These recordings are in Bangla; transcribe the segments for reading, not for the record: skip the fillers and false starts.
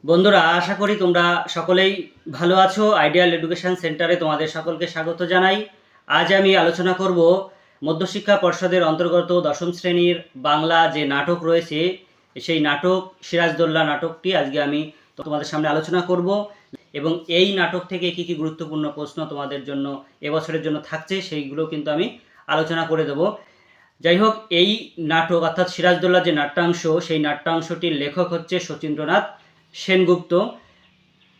বন্ধুরা, আশা করি তোমরা সকলেই ভালো আছো। আইডিয়াল এডুকেশন সেন্টারে তোমাদের সকলকে স্বাগত জানাই। আজ আমি আলোচনা করব মধ্যশিক্ষা পর্ষদের অন্তর্গত দশম শ্রেণীর বাংলা যে নাটক রয়েছে, সেই নাটক সিরাজদৌল্লা নাটকটি আজকে আমি তোমাদের সামনে আলোচনা করব এবং এই নাটক থেকে কী কী গুরুত্বপূর্ণ প্রশ্ন তোমাদের জন্য এবছরের জন্য থাকছে সেইগুলো কিন্তু আমি আলোচনা করে দেবো। যাই হোক, এই নাটক অর্থাৎ সিরাজদৌল্লা যে নাট্যাংশ, সেই নাট্যাংশটির লেখক হচ্ছে শচীন্দ্রনাথ সেনগুপ্ত।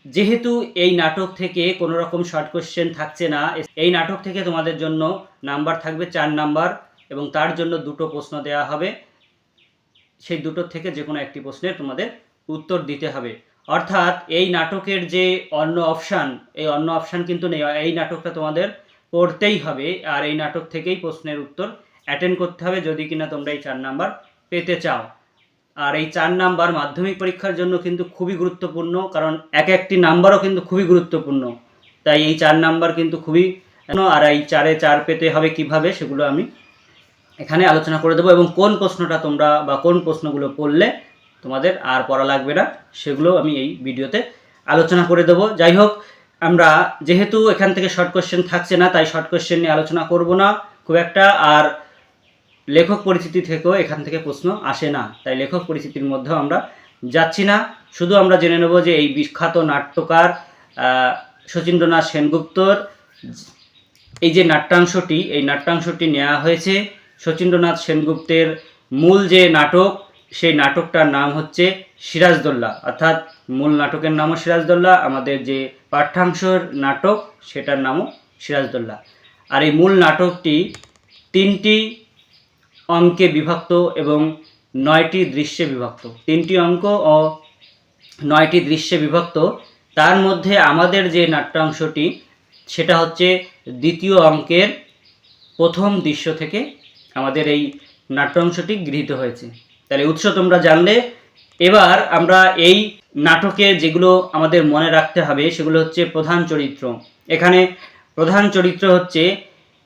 যেহেতু এই নাটক থেকে কোনো রকম শর্ট কোশ্চেন থাকছে না, এই নাটক থেকে তোমাদের জন্য নাম্বার থাকবে 4 নাম্বার এবং তার জন্য দুটো প্রশ্ন দেওয়া হবে। সেই দুটোর থেকে যে কোনো একটি প্রশ্নের তোমাদের উত্তর দিতে হবে। অর্থাৎ এই নাটকের যে অন্য অপশান, এই অন্য অপশান কিন্তু নেই। এই নাটকটা তোমাদের পড়তেই হবে আর এই নাটক থেকেই প্রশ্নের উত্তর অ্যাটেন্ড করতে হবে যদি কিনা তোমরা এই 4 নাম্বার পেতে চাও। আর এই 4 নাম্বার মাধ্যমিক পরীক্ষার জন্য কিন্তু খুবই গুরুত্বপূর্ণ, কারণ এক একটি নাম্বারও কিন্তু খুবই গুরুত্বপূর্ণ। তাই এই 4 নাম্বার কিন্তু খুবই, আর এই 4-এ 4 পেতে হবে কিভাবে সেগুলো আমি এখানে আলোচনা করে দেবো এবং কোন প্রশ্নটা তোমরা বা কোন প্রশ্নগুলো পড়লে তোমাদের আর পড়া লাগবে না সেগুলো আমি এই ভিডিওতে আলোচনা করে দেবো। যাই হোক, আমরা যেহেতু এখান থেকে শর্ট কোশ্চেন থাকছে না, তাই শর্ট কোশ্চেন নিয়ে আলোচনা করব না খুব একটা। আর লেখক পরিচিতি থেকেও এখান থেকে প্রশ্ন আসে না, তাই লেখক পরিচিতির মধ্যেও আমরা যাচ্ছি না। শুধু আমরা জেনে নেব যে এই বিখ্যাত নাট্যকার শচীন্দ্রনাথ সেনগুপ্তর এই যে নাট্যাংশটি, এই নাট্যাংশটি নেওয়া হয়েছে শচীন্দ্রনাথ সেনগুপ্তের মূল যে নাটক, সেই নাটকটার নাম হচ্ছে সিরাজদৌল্লা। অর্থাৎ মূল নাটকের নামও সিরাজদৌল্লা, আমাদের যে পাঠ্যাংশের নাটক সেটার নামও সিরাজদৌল্লা। আর এই মূল নাটকটি 3টি অঙ্কে বিভক্ত এবং 9টি দৃশ্যে বিভক্ত। 3টি অঙ্ক ও 9টি দৃশ্যে বিভক্ত। তার মধ্যে আমাদের যে নাট্যাংশটি সেটা হচ্ছে দ্বিতীয় অঙ্কের প্রথম দৃশ্য থেকে আমাদের এই নাট্যাংশটি গৃহীত হয়েছে। তাহলে উৎস তোমরা জানলে। এবার আমরা এই নাটকে যেগুলো আমাদের মনে রাখতে হবে সেগুলো হচ্ছে প্রধান চরিত্র। এখানে প্রধান চরিত্র হচ্ছে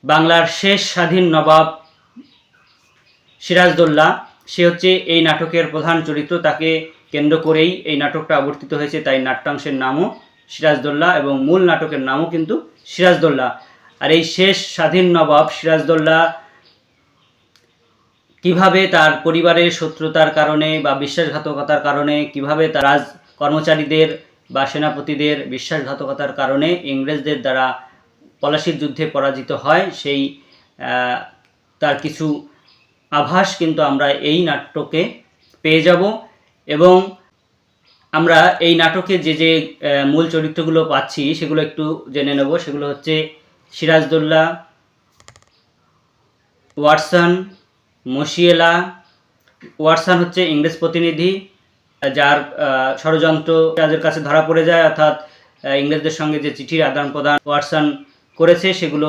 বাংলার শেষ স্বাধীন নবাব সিরাজদৌল্লা। সে হচ্ছে এই নাটকের প্রধান চরিত্র, তাকে কেন্দ্র করেই এই নাটকটা আবর্তিত হয়েছে, তাই নাট্যাংশের নামও সিরাজদৌল্লা এবং মূল নাটকের নামও কিন্তু সিরাজদৌল্লা। আর এই শেষ স্বাধীন নবাব সিরাজদৌল্লা কিভাবে তার পরিবারের শত্রুতার কারণে বা বিশ্বাসঘাতকতার কারণে, কিভাবে তার রাজ কর্মচারীদের বা সেনাপতিদের বিশ্বাসঘাতকতার কারণে ইংরেজদের দ্বারা পলাশির যুদ্ধে পরাজিত হয়, সেই তার কিছু আভাস কিন্তু আমরা এই নাটকে পেয়ে যাব। এবং আমরা এই নাটকে যে যে মূল চরিত্রগুলো পাচ্ছি সেগুলো একটু জেনে নেব। সেগুলো হচ্ছে সিরাজদৌল্লা, ওয়াটসন, মশিয়েলা। ওয়াটসন হচ্ছে ইংরেজ প্রতিনিধি, যার ষড়যন্ত্র তাদের কাছে ধরা পড়ে যায়, অর্থাৎ ইংরেজদের সঙ্গে যে চিঠির আদান প্রদান ওয়াটসন করেছে সেগুলো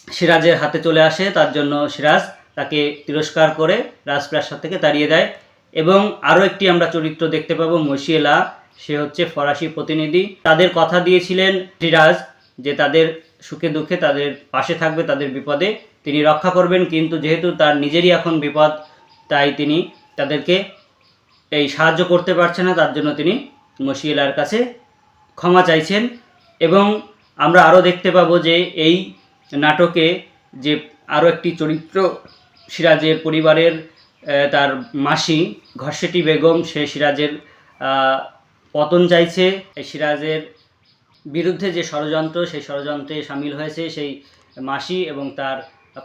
সিরাজের হাতে চলে আসে। তার জন্য সিরাজ তাকে তিরস্কার করে রাজপ্রাসাদ থেকে তাড়িয়ে দেয়। এবং আরও একটি আমরা চরিত্র দেখতে পাবো, মশিয়েলা। সে হচ্ছে ফরাসি প্রতিনিধি। তাদের কথা দিয়েছিলেন সিরাজ যে তাদের সুখে দুঃখে তাদের পাশে থাকবে, তাদের বিপদে তিনি রক্ষা করবেন, কিন্তু যেহেতু তার নিজেরই এখন বিপদ, তাই তিনি তাদেরকে এই সাহায্য করতে পারছে না। তার জন্য তিনি মশিয়েলার কাছে ক্ষমা চাইছেন। এবং আমরা আরও দেখতে পাবো যে এই নাটকে যে আরও একটি চরিত্র সিরাজের পরিবারের তার মাসি ঘরসেটি বেগম, সে সিরাজের পতন চাইছে। সিরাজের বিরুদ্ধে যে ষড়যন্ত্র, সেই ষড়যন্ত্রে সামিল হয়েছে সেই মাসি এবং তার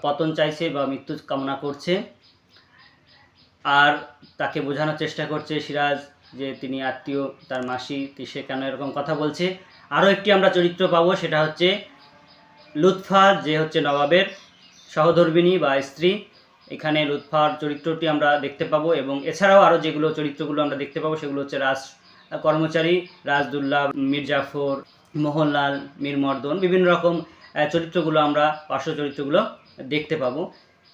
পতন চাইছে বা মৃত্যু কামনা করছে। আর তাকে বোঝানোর চেষ্টা করছে সিরাজ যে তিনি আত্মীয়, তার মাসি, সে কেন এরকম কথা বলছে। আরও একটি আমরা চরিত্র পাবো, সেটা হচ্ছে লুৎফা, যে হচ্ছে নবাবের সহধর্মিণী বা স্ত্রী। এখানে লুৎফার চরিত্রটি আমরা দেখতে পাবো। এবং এছাড়াও আরও যেগুলো চরিত্রগুলো আমরা দেখতে পাবো সেগুলো হচ্ছে রাজ কর্মচারী, রাজদুল্লাহ, মির্জাফর, মোহনলাল, মীরমর্দন, বিভিন্ন রকম চরিত্রগুলো আমরা পার্শ্ব চরিত্রগুলো দেখতে পাবো।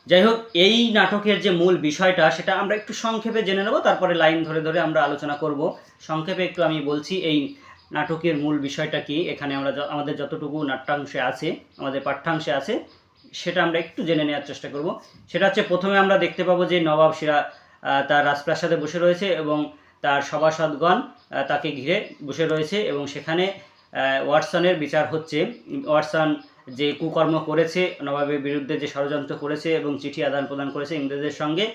যাই হোক, এই নাটকের যে মূল বিষয়টা সেটা আমরা একটু সংক্ষেপে জেনে নেব, তারপরে লাইন ধরে ধরে আমরা আলোচনা করব। সংক্ষেপে একটু আমি বলছি এই নাটকের মূল বিষয়টা কি। এখানে আমরা আমাদের যতটুকু নাট্যাংশে আছে, আমাদের পাঠ্যাংশে আছে, সেটা আমরা একটু জেনে নেওয়ার চেষ্টা করব। সেটা হচ্ছে, প্রথমে আমরা দেখতে পাবো যে নবাব তার রাজপ্রাসাদে বসে রয়েছে এবং তার সভাসদগণ তাকে ঘিরে বসে রয়েছে এবং সেখানে ওয়াটসনের বিচার হচ্ছে। ওয়াটসন যে কুকর্ম করেছে, নবাবের বিরুদ্ধে যে ষড়যন্ত্র করেছে এবং চিঠি আদান প্রদান করেছে ইংরেজদের সঙ্গে,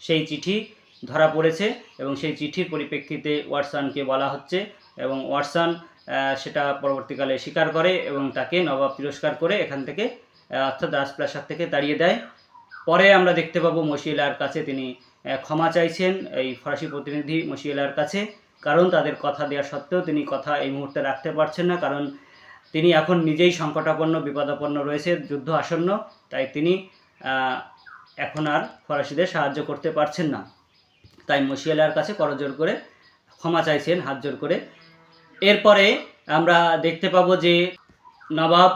সেই চিঠি ধরা পড়েছে এবং সেই চিঠির পরিপ্রেক্ষিতে ওয়াটসনকে বলা হচ্ছে এবং ওয়াটসন সেটা পরবর্তীকালে স্বীকার করে এবং তাকে নবাব তিরস্কার করে এখান থেকে অর্থাৎ রাজপ্রাসাদ থেকে তাড়িয়ে দেয়। পরে আমরা দেখতে পাবো মশিউলার কাছে তিনি ক্ষমা চাইছেন, এই ফরাসি প্রতিনিধি মশিউলার কাছে, কারণ তাদের কথা দেওয়া সত্ত্বেও তিনি কথা এই মুহূর্তে রাখতে পারছেন না, কারণ তিনি এখন নিজেই সংকটাপন্ন বিপদাপন্ন রয়েছে, যুদ্ধ আসন্ন, তাই তিনি এখন আর ফরাসিদের সাহায্য করতে পারছেন না। তাই মশিউলার কাছে করজোর করে ক্ষমা চাইছেন, হাত জোর করে। এরপরে আমরা দেখতে পাবো যে নবাব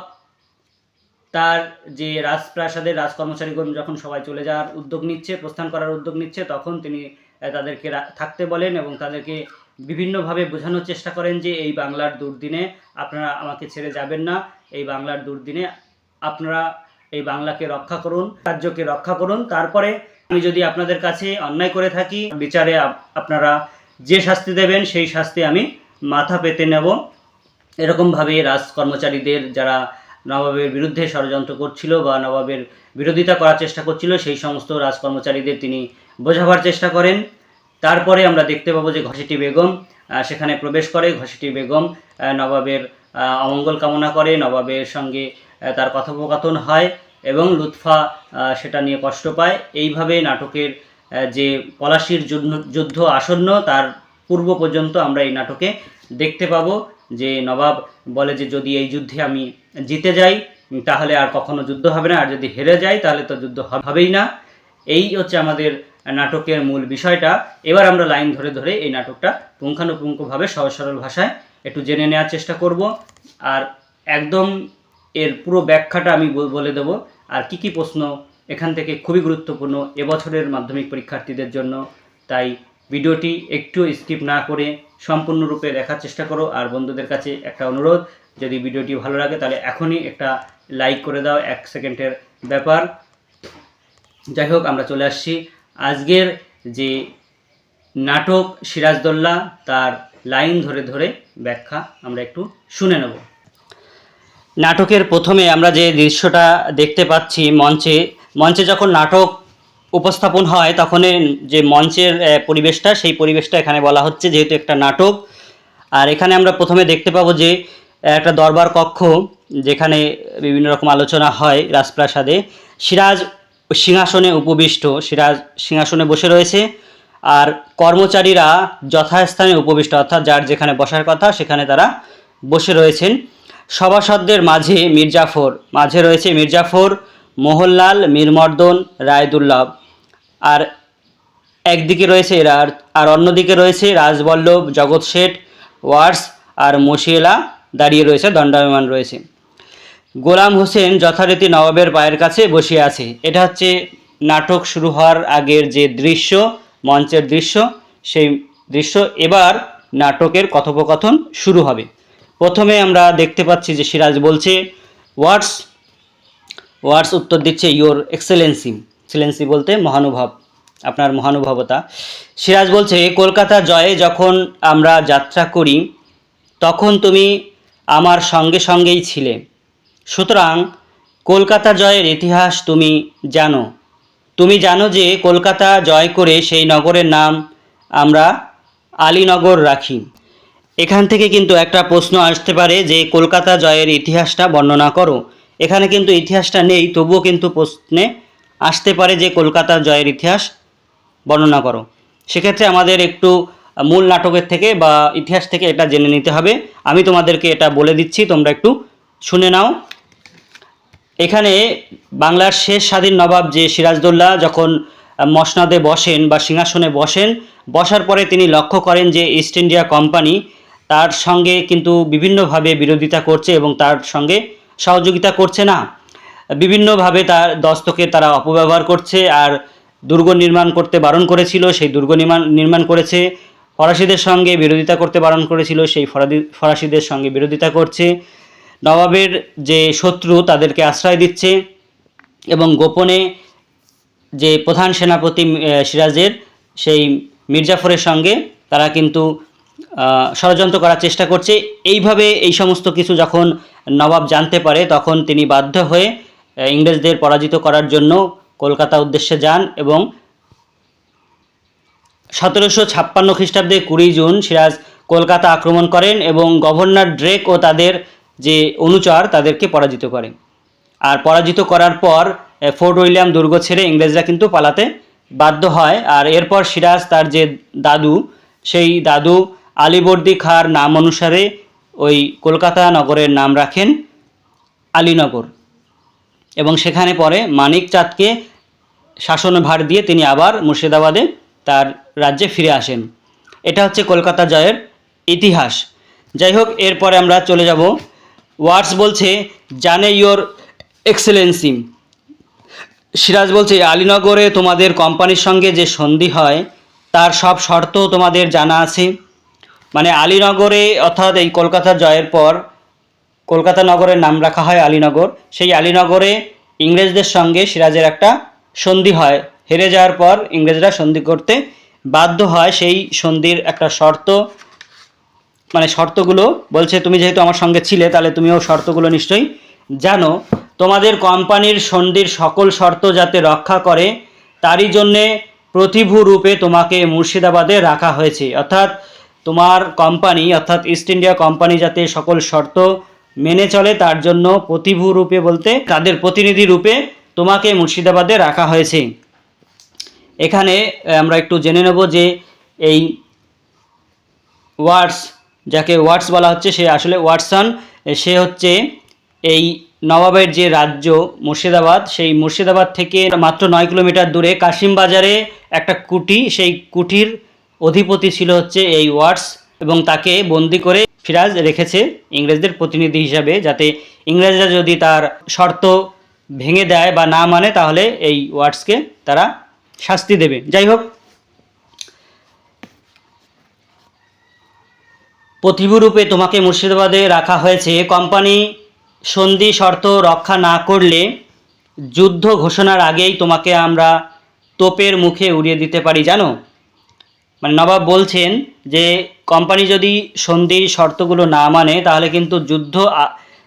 তার যে রাজপ্রাসাদের রাজকর্মচারীগণ যখন সবাই চলে যাওয়ার উদ্যোগ নিচ্ছে, প্রস্থান করার উদ্যোগ নিচ্ছে, তখন তিনি তাদেরকে থাকতে বলেন এবং তাদেরকে বিভিন্নভাবে বোঝানোর চেষ্টা করেন যে এই বাংলার দুর্দিনে আপনারা আমাকে ছেড়ে যাবেন না, এই বাংলার দুর্দিনে আপনারা এই বাংলাকে রক্ষা করুন, রাজ্যকে রক্ষা করুন। তারপরে আমি যদি আপনাদের কাছে অন্যায় করে থাকি, বিচারে আপনারা যে শাস্তি দেবেন সেই শাস্তি আমি মাথা পেতে নেব। এরকমভাবে রাজকর্মচারীদের যারা নবাবের বিরুদ্ধে ষড়যন্ত্র করছিল বা নবাবের বিরোধিতা করার চেষ্টা করছিল, সেই সমস্ত রাজকর্মচারীদের তিনি বোঝাবার চেষ্টা করেন। তারপরে আমরা দেখতে পাবো যে ঘসেটি বেগম সেখানে প্রবেশ করে। ঘসেটি বেগম নবাবের অমঙ্গল কামনা করে, নবাবের সঙ্গে তার কথোপকথন হয় এবং লুৎফা সেটা নিয়ে কষ্ট পায়। এইভাবে নাটকের যে পলাশির যুদ্ধ আসন্ন তার পূর্ব পর্যন্ত আমরা এই নাটকে দেখতে পাবো যে নবাব বলে যে যদি এই যুদ্ধে আমি জিতে যাই তাহলে আর কখনো যুদ্ধ হবে না, আর যদি হেরে যাই তাহলে তো যুদ্ধ হবেই না। এই হচ্ছে আমাদের নাটকের মূল বিষয়টা। এবার আমরা লাইন ধরে ধরে এই নাটকটা পুঙ্খানুপুঙ্খভাবে সহজ সরল ভাষায় একটু জেনে নেওয়ার চেষ্টা করব, আর একদম এর পুরো ব্যাখ্যাটা আমি বলে দেব। আর কি কি প্রশ্ন এখান থেকে খুবই গুরুত্বপূর্ণ এবছরের মাধ্যমিক পরীক্ষার্থীদের জন্য, তাই ভিডিওটি একটু স্কিপ না করে সম্পূর্ণরূপে দেখার চেষ্টা করো। আর বন্ধুদের কাছে একটা অনুরোধ, যদি ভিডিওটি ভালো লাগে তাহলে এখনই একটা লাইক করে দাও, 1 সেকেন্ডের ব্যাপার। যাই হোক, আমরা চলে আসছি আজকের যে নাটক সিরাজদৌল্লা, তার লাইন ধরে ধরে ব্যাখ্যা আমরা একটু শুনে নেব। নাটকের প্রথমে আমরা যে দৃশ্যটা দেখতে পাচ্ছি, মঞ্চে যখন নাটক উপস্থাপন হয় তখন যে মঞ্চের পরিবেশটা, সেই পরিবেশটা এখানে বলা হচ্ছে, যেহেতু একটা নাটক। আর এখানে আমরা প্রথমে দেখতে পাবো যে একটা দরবার কক্ষ, যেখানে বিভিন্ন রকম আলোচনা হয় রাজপ্রাসাদে। সিরাজ সিংহাসনে উপবিষ্ট, সিরাজ সিংহাসনে বসে রয়েছে, আর কর্মচারীরা যথাস্থানে উপবিষ্ট, অর্থাৎ যার যেখানে বসার কথা সেখানে তারা বসে রয়েছেন। সভাসদদের মাঝে রয়েছে মির্জাফর, মোহনলাল, মীরমর্দন, রায়দুল্লাভ, আর একদিকে রয়েছে এরা, আর অন্যদিকে রয়েছে রাজবল্লভ, জগৎ শেঠ, ওয়ার্স আর মশিউলা দাঁড়িয়ে রয়েছে, দণ্ডায়মান রয়েছে। গোলাম হোসেন যথারীতি নবাবের পায়ের কাছে বসে আছে। এটা হচ্ছে নাটক শুরু হওয়ার আগের যে দৃশ্য, মঞ্চের দৃশ্য, সেই দৃশ্য। এবার নাটকের কথোপকথন শুরু হবে। প্রথমে আমরা দেখতে পাচ্ছি যে সিরাজ বলছে ওয়ার্স উত্তর দিচ্ছে ইয়োর এক্সেলেন্সি। এক্সেলেন্সি বলতে মহানুভব, আপনার মহানুভবতা। সিরাজ বলছে কলকাতা জয়ে যখন আমরা যাত্রা করি তখন তুমি আমার সঙ্গে সঙ্গেই ছিলে, সুতরাং কলকাতা জয়ের ইতিহাস তুমি জানো যে কলকাতা জয় করে সেই নগরের নাম আমরা আলীনগর রাখি। এখান থেকে কিন্তু একটা প্রশ্ন আসতে পারে যে কলকাতা জয়ের ইতিহাসটা বর্ণনা করো। এখানে কিন্তু ইতিহাসটা নেই, তবুও কিন্তু প্রশ্নে আসতে পারে যে কলকাতা জয়ের ইতিহাস বর্ণনা করো। সেক্ষেত্রে আমাদের একটু মূল নাটকের থেকে বা ইতিহাস থেকে এটা জেনে নিতে হবে। আমি তোমাদেরকে এটা বলে দিচ্ছি, তোমরা একটু শুনে নাও। এখানে বাংলার শেষ স্বাধীন নবাব যে সিরাজদৌল্লা যখন মসনদে বসেন বা সিংহাসনে বসার পরে তিনি লক্ষ্য করেন যে ইস্ট ইন্ডিয়া কোম্পানি তার সঙ্গে কিন্তু বিভিন্নভাবে বিরোধিতা করছে এবং তার সঙ্গে সহযোগিতা করছে না। বিভিন্নভাবে তার দস্তকে তারা অপব্যবহার করছে, আর দুর্গ নির্মাণ করতে বারণ করেছিল, সেই দুর্গ নির্মাণ করেছে। ফরাসিদের সঙ্গে বিরোধিতা করতে বারণ করেছিল, সেই ফরাসিদের সঙ্গে বিরোধিতা করছে। নবাবের যে শত্রু তাদেরকে আশ্রয় দিচ্ছে এবং গোপনে যে প্রধান সেনাপতি সিরাজের সেই মির্জাফরের সঙ্গে তারা কিন্তু ষড়যন্ত্র করার চেষ্টা করছে। এইভাবে এই সমস্ত কিছু যখন নবাব জানতে পারে তখন তিনি বাধ্য হয়ে ইংরেজদের পরাজিত করার জন্য কলকাতা উদ্দেশ্যে যান এবং 1756 খ্রিস্টাব্দে 20 জুন সিরাজ কলকাতা আক্রমণ করেন এবং গভর্নর ড্রেক ও তাদের যে অনুচর তাদেরকে পরাজিত করে। আর পরাজিত করার পর ফোর্ট উইলিয়াম দুর্গ ছেড়ে ইংরেজরা কিন্তু পালাতে বাধ্য হয়। আর এরপর সিরাজ তার যে দাদু, সেই দাদু আলীবর্দী খাঁর নাম অনুসারে ওই কলকাতা নগরের নাম রাখেন আলীনগর এবং সেখানে পরে মানিক চাঁদকে শাসনভার দিয়ে তিনি আবার মুর্শিদাবাদে তার রাজ্যে ফিরে আসেন। এটা হচ্ছে কলকাতা জয়ের ইতিহাস। যাই হোক, এরপরে আমরা চলে যাব। ওয়াটস বলছে, জানে ইয়োর এক্সেলেন্সি। সিরাজ বলছে, আলীনগরে তোমাদের কোম্পানির সঙ্গে যে সন্ধি হয় তার সব শর্ত তোমাদের জানা আছে। মানে আলীনগরে, অর্থাৎ এই কলকাতা জয়ের পর কলকাতা নগরের নাম রাখা হয় আলীনগর। সেই আলীনগরে ইংরেজদের সঙ্গে সিরাজের একটা সন্ধি হয়। হেরে যাওয়ার পর ইংরেজরা সন্ধি করতে বাধ্য হয়। সেই সন্ধির একটা শর্ত, মানে শর্তগুলো বলছে, তুমি যেহেতু আমার সঙ্গে ছিলে তাহলে তুমিও শর্তগুলো নিশ্চয়ই জানো। তোমাদের কোম্পানির সন্ধির সকল শর্ত যাতে রক্ষা করে তারই জন্যে প্রতিভূ রূপে তোমাকে মুর্শিদাবাদে রাখা হয়েছে। অর্থাৎ তোমার কোম্পানি, অর্থাৎ ইস্ট ইন্ডিয়া কোম্পানি যাতে সকল শর্ত মেনে চলে তার জন্য প্রতিভূ রূপে বলতে তাদের প্রতিনিধি রূপে তোমাকে মুর্শিদাবাদে রাখা হয়েছে। এখানে আমরা একটু জেনে নেব যে এই ওয়াটস, যাকে ওয়াটস বলা হচ্ছে, সে আসলে ওয়াটসন। সে হচ্ছে এই নবাবের যে রাজ্য মুর্শিদাবাদ, সেই মুর্শিদাবাদ থেকে মাত্র 9 কিলোমিটার দূরে কাশিমবাজারে একটা কুটি, সেই কুটির অধিপতি ছিল হচ্ছে এই ওয়াটস এবং তাকে বন্দি করে সিরাজ রেখেছে ইংরেজদের প্রতিনিধি হিসাবে, যাতে ইংরেজরা যদি তার শর্ত ভেঙে দেয় বা না মানে তাহলে এই ওয়াটসকে তারা শাস্তি দেবে। যাই হোক, প্রতিভূরূপে তোমাকে মুর্শিদাবাদে রাখা হয়েছে। কোম্পানি সন্ধি শর্ত রক্ষা না করলে যুদ্ধ ঘোষণার আগেই তোমাকে আমরা তোপের মুখে উড়িয়ে দিতে পারি, জানো। মানে নবাব বলছেন যে কোম্পানি যদি সন্ধির শর্তগুলো না মানে তাহলে কিন্তু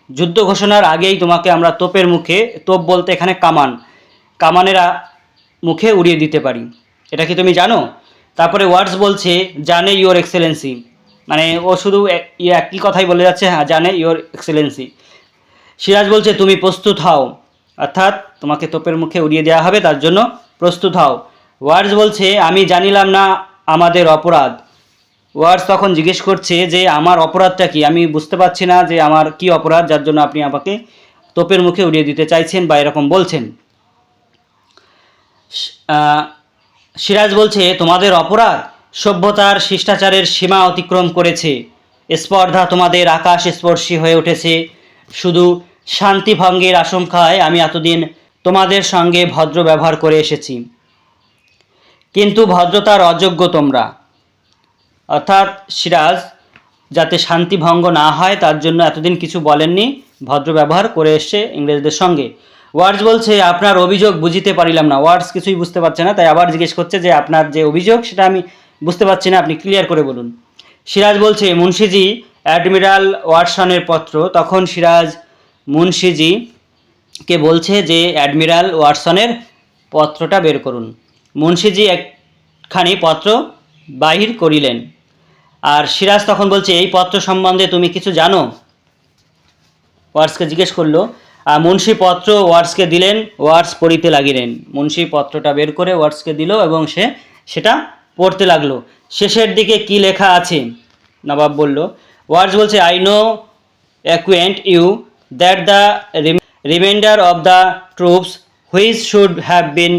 যুদ্ধ ঘোষণার আগেই তোমাকে আমরা তোপের মুখে, তোপ বলতে এখানে কামানের মুখে উড়িয়ে দিতে পারি। এটা কি তুমি জানো? তারপরে ওয়ার্ডস বলছে, জানে ইয়োর এক্সেলেন্সি। মানে ও শুধু একই কথাই বলে যাচ্ছে, হ্যাঁ জানে ইয়োর এক্সেলেন্সি। সিরাজ বলছে, তুমি প্রস্তুত হও, অর্থাৎ তোমাকে তোপের মুখে উড়িয়ে দেওয়া হবে, তার জন্য প্রস্তুত হও। ওয়ার্ডস বলছে, আমি জানিলাম না আমাদের অপরাধ। ওয়ার্ডস তখন জিজ্ঞেস করছে যে আমার অপরাধটা কি, আমি বুঝতে পারছি না যে আমার কি অপরাধ যার জন্য আপনি আমাকে তোপের মুখে উড়িয়ে দিতে চাইছেন বা এরকম বলছেন। সিরাজ বলছে, তোমাদের অপরাধ সভ্যতার শিষ্টাচারের সীমা অতিক্রম করেছে। স্পর্ধা তোমাদের আকাশ স্পর্শী হয়ে উঠেছে। শুধু শান্তিভঙ্গের আশঙ্কায় আমি এতদিন তোমাদের সঙ্গে ভদ্র ব্যবহার করে এসেছি, কিন্তু ভদ্রতার অযোগ্য তোমরা। অর্থাৎ সিরাজ যাতে শান্তি ভঙ্গ না হয় তার জন্য এতদিন কিছু বলেননি, ভদ্র ব্যবহার করে এসছে ইংরেজদের সঙ্গে। ওয়ার্ডস বলছে, আপনার অভিযোগ বুঝিতে পারিলাম না। ওয়ার্ডস কিছুই বুঝতে পারছে না, তাই আবার জিজ্ঞেস করছে যে আপনার যে অভিযোগ সেটা আমি বুঝতে পারছি না, আপনি ক্লিয়ার করে বলুন। সিরাজ বলছে, মুন্সিজি অ্যাডমিরাল ওয়াটসনের পত্র। তখন সিরাজ মুন্সিজিকে বলছে যে অ্যাডমিরাল ওয়াটসনের পত্রটা বের করুন। মুন্সিজি একখানি পত্র বাহির করিলেন। আর সিরাজ তখন বলছে, এই পত্র সম্বন্ধে তুমি কিছু জানো? ওয়ার্ডসকে জিজ্ঞেস করলো। মুন্সি পত্র ওয়ার্ডসকে দিলেন, ওয়ার্ডস পড়িতে লাগিলেন। মুন্সি পত্রটা বের করে ওয়ার্ডসকে দিল এবং সে সেটা পড়তে লাগলো। শেষের দিকে কি লেখা আছে? নবাব বলল। ওয়ার্ডস বলছে, I know acquaint you that the remainder of the troops which should have been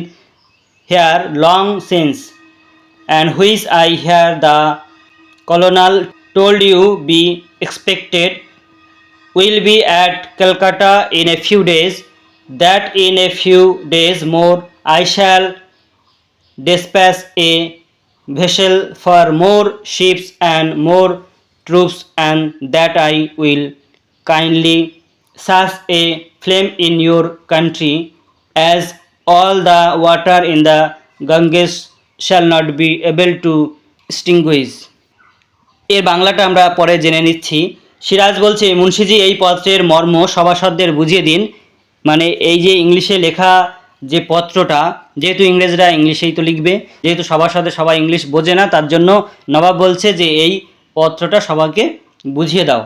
here long since and which I hear the colonel told you be expected will be at Calcutta in a few days, that in a few days more I shall dispatch a vessel for more ships and more troops, and that I will kindly search a flame in your country, as all the water in the Ganges shall not be able to extinguish. এর বাংলাটা আমরা পরে জেনে নিচ্ছি। সিরাজ বলছে, মুন্সিজি এই পত্রের মর্ম সভাসদদের বুঝিয়ে দিন। মানে এই যে ইংলিশে লেখা যে পত্রটা, যেহেতু ইংরেজরা ইংলিশেই তো লিখবে, যেহেতু সভাসদের সবাই ইংলিশ বোঝে না, তার জন্য নবাব বলছে যে এই পত্রটা সবাইকে বুঝিয়ে দাও।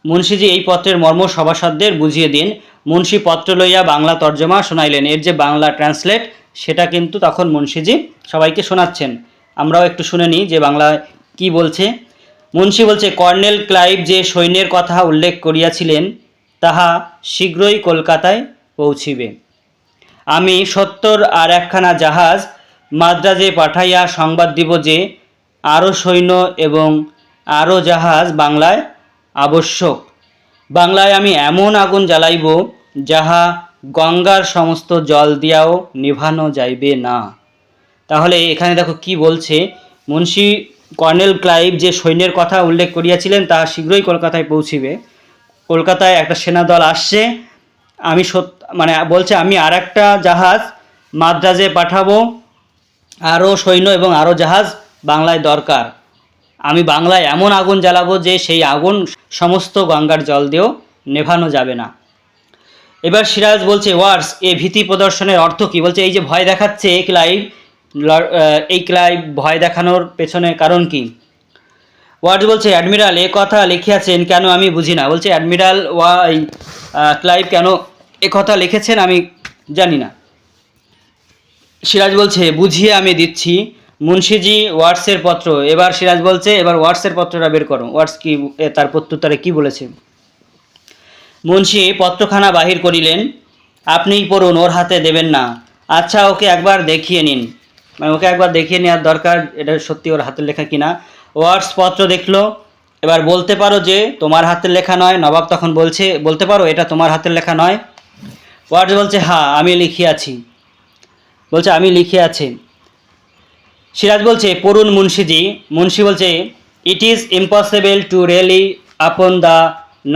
মুন্সিজি এই পত্রের মর্ম সভাসদদের বুঝিয়ে দিন। মুন্সি পত্র লইয়া বাংলা তর্জমা শোনাইলেন। এর যে বাংলা ট্রান্সলেট সেটা কিন্তু তখন মুন্সিজি সবাইকে শোনাচ্ছেন। আমরাও একটু শুনে নিই যে বাংলায় কি বলছে। মুন্সি বলছে, কর্নেল ক্লাইভ যে সৈন্যের কথা উল্লেখ করিয়াছিলেন তাহা শীঘ্রই কলকাতায় পৌঁছিবে। আমি 70 আর একখানা জাহাজ মাদ্রাজে পাঠাইয়া সংবাদ দিব যে আরও সৈন্য এবং আরও জাহাজ বাংলায় আবশ্যক। বাংলায় আমি এমন আগুন জ্বালাইব যাহা গঙ্গার সমস্ত জল দিয়াও নিভানো যাইবে না। তাহলে এখানে দেখো কি বলছে, মুন্সি কর্নেল ক্লাইভ যে সৈন্যের কথা উল্লেখ করিয়াছিলেন তাহা শীঘ্রই কলকাতায় পৌঁছিবে। কলকাতায় একটা সেনাদল আসছে, আমি মানে বলছে আমি আর একটা জাহাজ মাদ্রাজে পাঠাবো, আরও সৈন্য এবং আরও জাহাজ বাংলায় দরকার। আমি বাংলায় এমন আগুন জ্বালাবো যে সেই আগুন সমস্ত গঙ্গার জল দিয়েও নেভানো যাবে না। এবার সিরাজ বলছে, ওয়ার্স এ ভীতি প্রদর্শনের অর্থ কী? বলছে এই যে ভয় দেখাচ্ছে ক্লাইভ, এই ক্লাইভ ভয় দেখানোর পেছনে কারণ কি? ওয়ার্ডস বলছে, অ্যাডমিরাল এ কথা লিখিয়াছেন কেন আমি বুঝি না। বলছে অ্যাডমিরাল ক্লাইভ কেন এ কথা লিখেছেন আমি জানি না। সিরাজ বলছে, বুঝিয়ে আমি দিচ্ছি। মুন্সিজি ওয়ার্ডসের পত্র। এবার সিরাজ বলছে, এবার ওয়ার্ডসের পত্রটা বের করো। ওয়ার্ডস কি তার প্রত্যুত্তরে কি বলেছে? মুন্সি পত্রখানা বাহির করিলেন। আপনিই পড়ুন, ওর হাতে দেবেন না। আচ্ছা, ওকে একবার দেখিয়ে নিন। মানে ওকে একবার দেখিয়ে নেওয়ার দরকার, এটা সত্যি ওর হাতের লেখা কিনা। ওয়ার্ডস পত্র দেখলো। এবার বলতে পারো যে তোমার হাতের লেখা নয়। নবাব তখন বলছে, বলতে পারো এটা তোমার হাতের লেখা নয়? ওয়ার্ডস বলছে, হ্যাঁ আমি লিখিয়াছি। বলছে আমি লিখিয়াছি। সিরাজ বলছে, পড়ুন মুন্সিজি। মুন্সি বলছে, it is impossible to rely upon the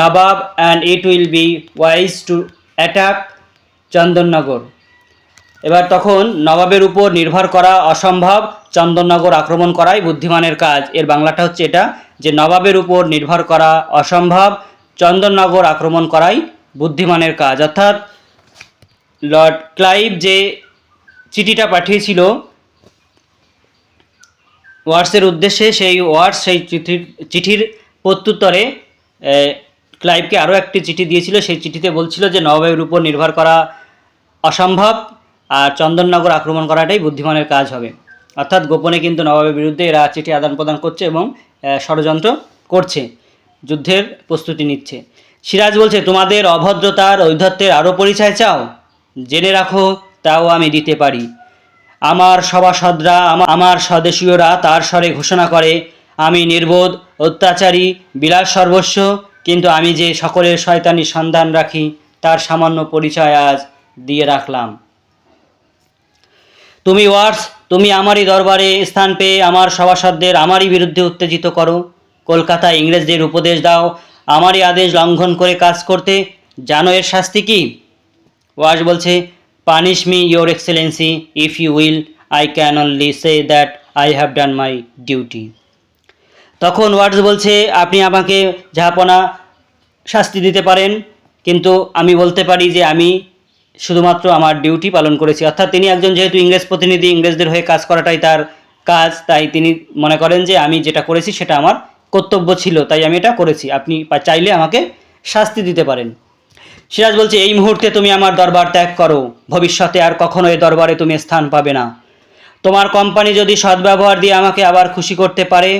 nawab and it will be wise to attack Chandannagar. এবার তখন নবাবের উপর নির্ভর করা অসম্ভব, চন্দননগর আক্রমণ করাই বুদ্ধিমানের কাজ। এর বাংলাটা হচ্ছে এটা, যে নবাবের উপর নির্ভর করা অসম্ভব, চন্দননগর আক্রমণ করাই বুদ্ধিমানের কাজ। অর্থাৎ লর্ড ক্লাইভ যে চিঠিটা পাঠিয়েছিল ওয়ার্ডসের উদ্দেশ্যে, সেই ওয়ার্ডস সেই চিঠির প্রত্যুত্তরে ক্লাইভকে আরও একটি চিঠি দিয়েছিল। সেই চিঠিতে বলছিল যে নবাবের উপর নির্ভর করা অসম্ভব আর চন্দননগর আক্রমণ করাটাই বুদ্ধিমানের কাজ হবে। অর্থাৎ গোপনে কিন্তু নবাবের বিরুদ্ধে এরা চিঠি আদান প্রদান করছে এবং ষড়যন্ত্র করছে, যুদ্ধের প্রস্তুতি নিচ্ছে। সিরাজ বলছে, তোমাদের অভদ্রতার ঔদ্ধত্যের আরও পরিচয় চাও? জেনে রাখো, তাও আমি দিতে পারি। আমার সভাসদরা, আমার স্বদেশীয়রা তার স্বরে ঘোষণা করে আমি নির্বোধ, অত্যাচারী, বিলাস সর্বস্ব, কিন্তু আমি যে সকলের শয়তানি সন্ধান রাখি তার সামান্য পরিচয় আজ দিয়ে রাখলাম। তুমি ওয়ার্ডস, তুমি আমারই দরবারে স্থান পেয়ে আমার সভাসদদের আমারই বিরুদ্ধে উত্তেজিত করো। কলকাতায় ইংরেজদের উপদেশ দাও আমারই আদেশ লঙ্ঘন করে কাজ করতে। জানো এর শাস্তি কি? ওয়ার্ডস বলছে, punish me your excellency, if you will, I can only say that I have done my duty. তখন ওয়ার্ডস বলছে, আপনি আমাকে জাহাপনা শাস্তি দিতে পারেন, কিন্তু আমি বলতে পারি যে আমি শুধুমাত্র আমার ডিউটি পালন করেছি। অর্থাৎ তিনি একজন যেহেতু ইংরেজ প্রতিনিধি, ইংরেজদের হয়ে কাজ করাটাই তার কাজ, তাই তিনি মনে করেন যে আমি যেটা করেছি সেটা আমার কর্তব্য ছিল, তাই আমি এটা করেছি। আপনি চাইলে আমাকে শাস্তি দিতে পারেন। সিরাজ বলছে, এই মুহূর্তে তুমি আমার দরবার ত্যাগ করো, ভবিষ্যতে আর কখনো এই দরবারে তুমি স্থান পাবে না। তোমার কোম্পানি যদি সদ্ব্যবহার দিয়ে আমাকে আবার খুশি করতে পারে,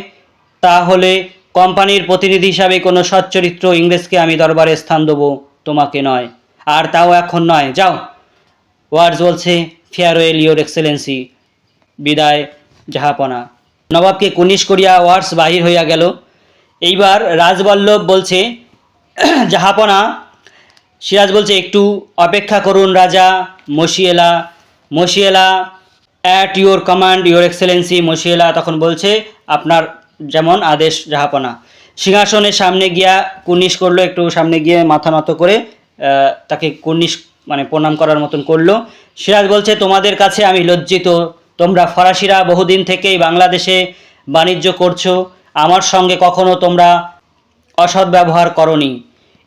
তাহলে কোম্পানির প্রতিনিধি হিসাবে কোনো সচ্চরিত্র ইংরেজকে আমি দরবারে স্থান দেবো, তোমাকে নয়, আর তাও এখন নয়। যাও। ওয়ার্ডস বলছে, ফেয়ারওয়েল ইয়োর এক্সেলেন্সি, বিদায় জাহাপনা। নবাবকে কুনিশ করিয়া ওয়ার্ডস বাহির হইয়া গেল। এইবার রাজবল্লভ বলছে, জাহাপনা। সিরাজ বলছে, একটু অপেক্ষা করুন রাজা। Monsieur Law at your command your excellency. Monsieur Law তখন বলছে, আপনার যেমন আদেশ জাহাপনা। সিংহাসনের সামনে গিয়া কুর্নিশ করলো, একটু সামনে গিয়ে মাথা নত করে তাকে কুর্নিশ মানে প্রণাম করার মতন করলো। সিরাজ বলছে, তোমাদের কাছে আমি লজ্জিত। তোমরা ফরাসিরা বহুদিন থেকেই বাংলাদেশে বাণিজ্য করছো, আমার সঙ্গে কখনো তোমরা অসৎ ব্যবহার করনি।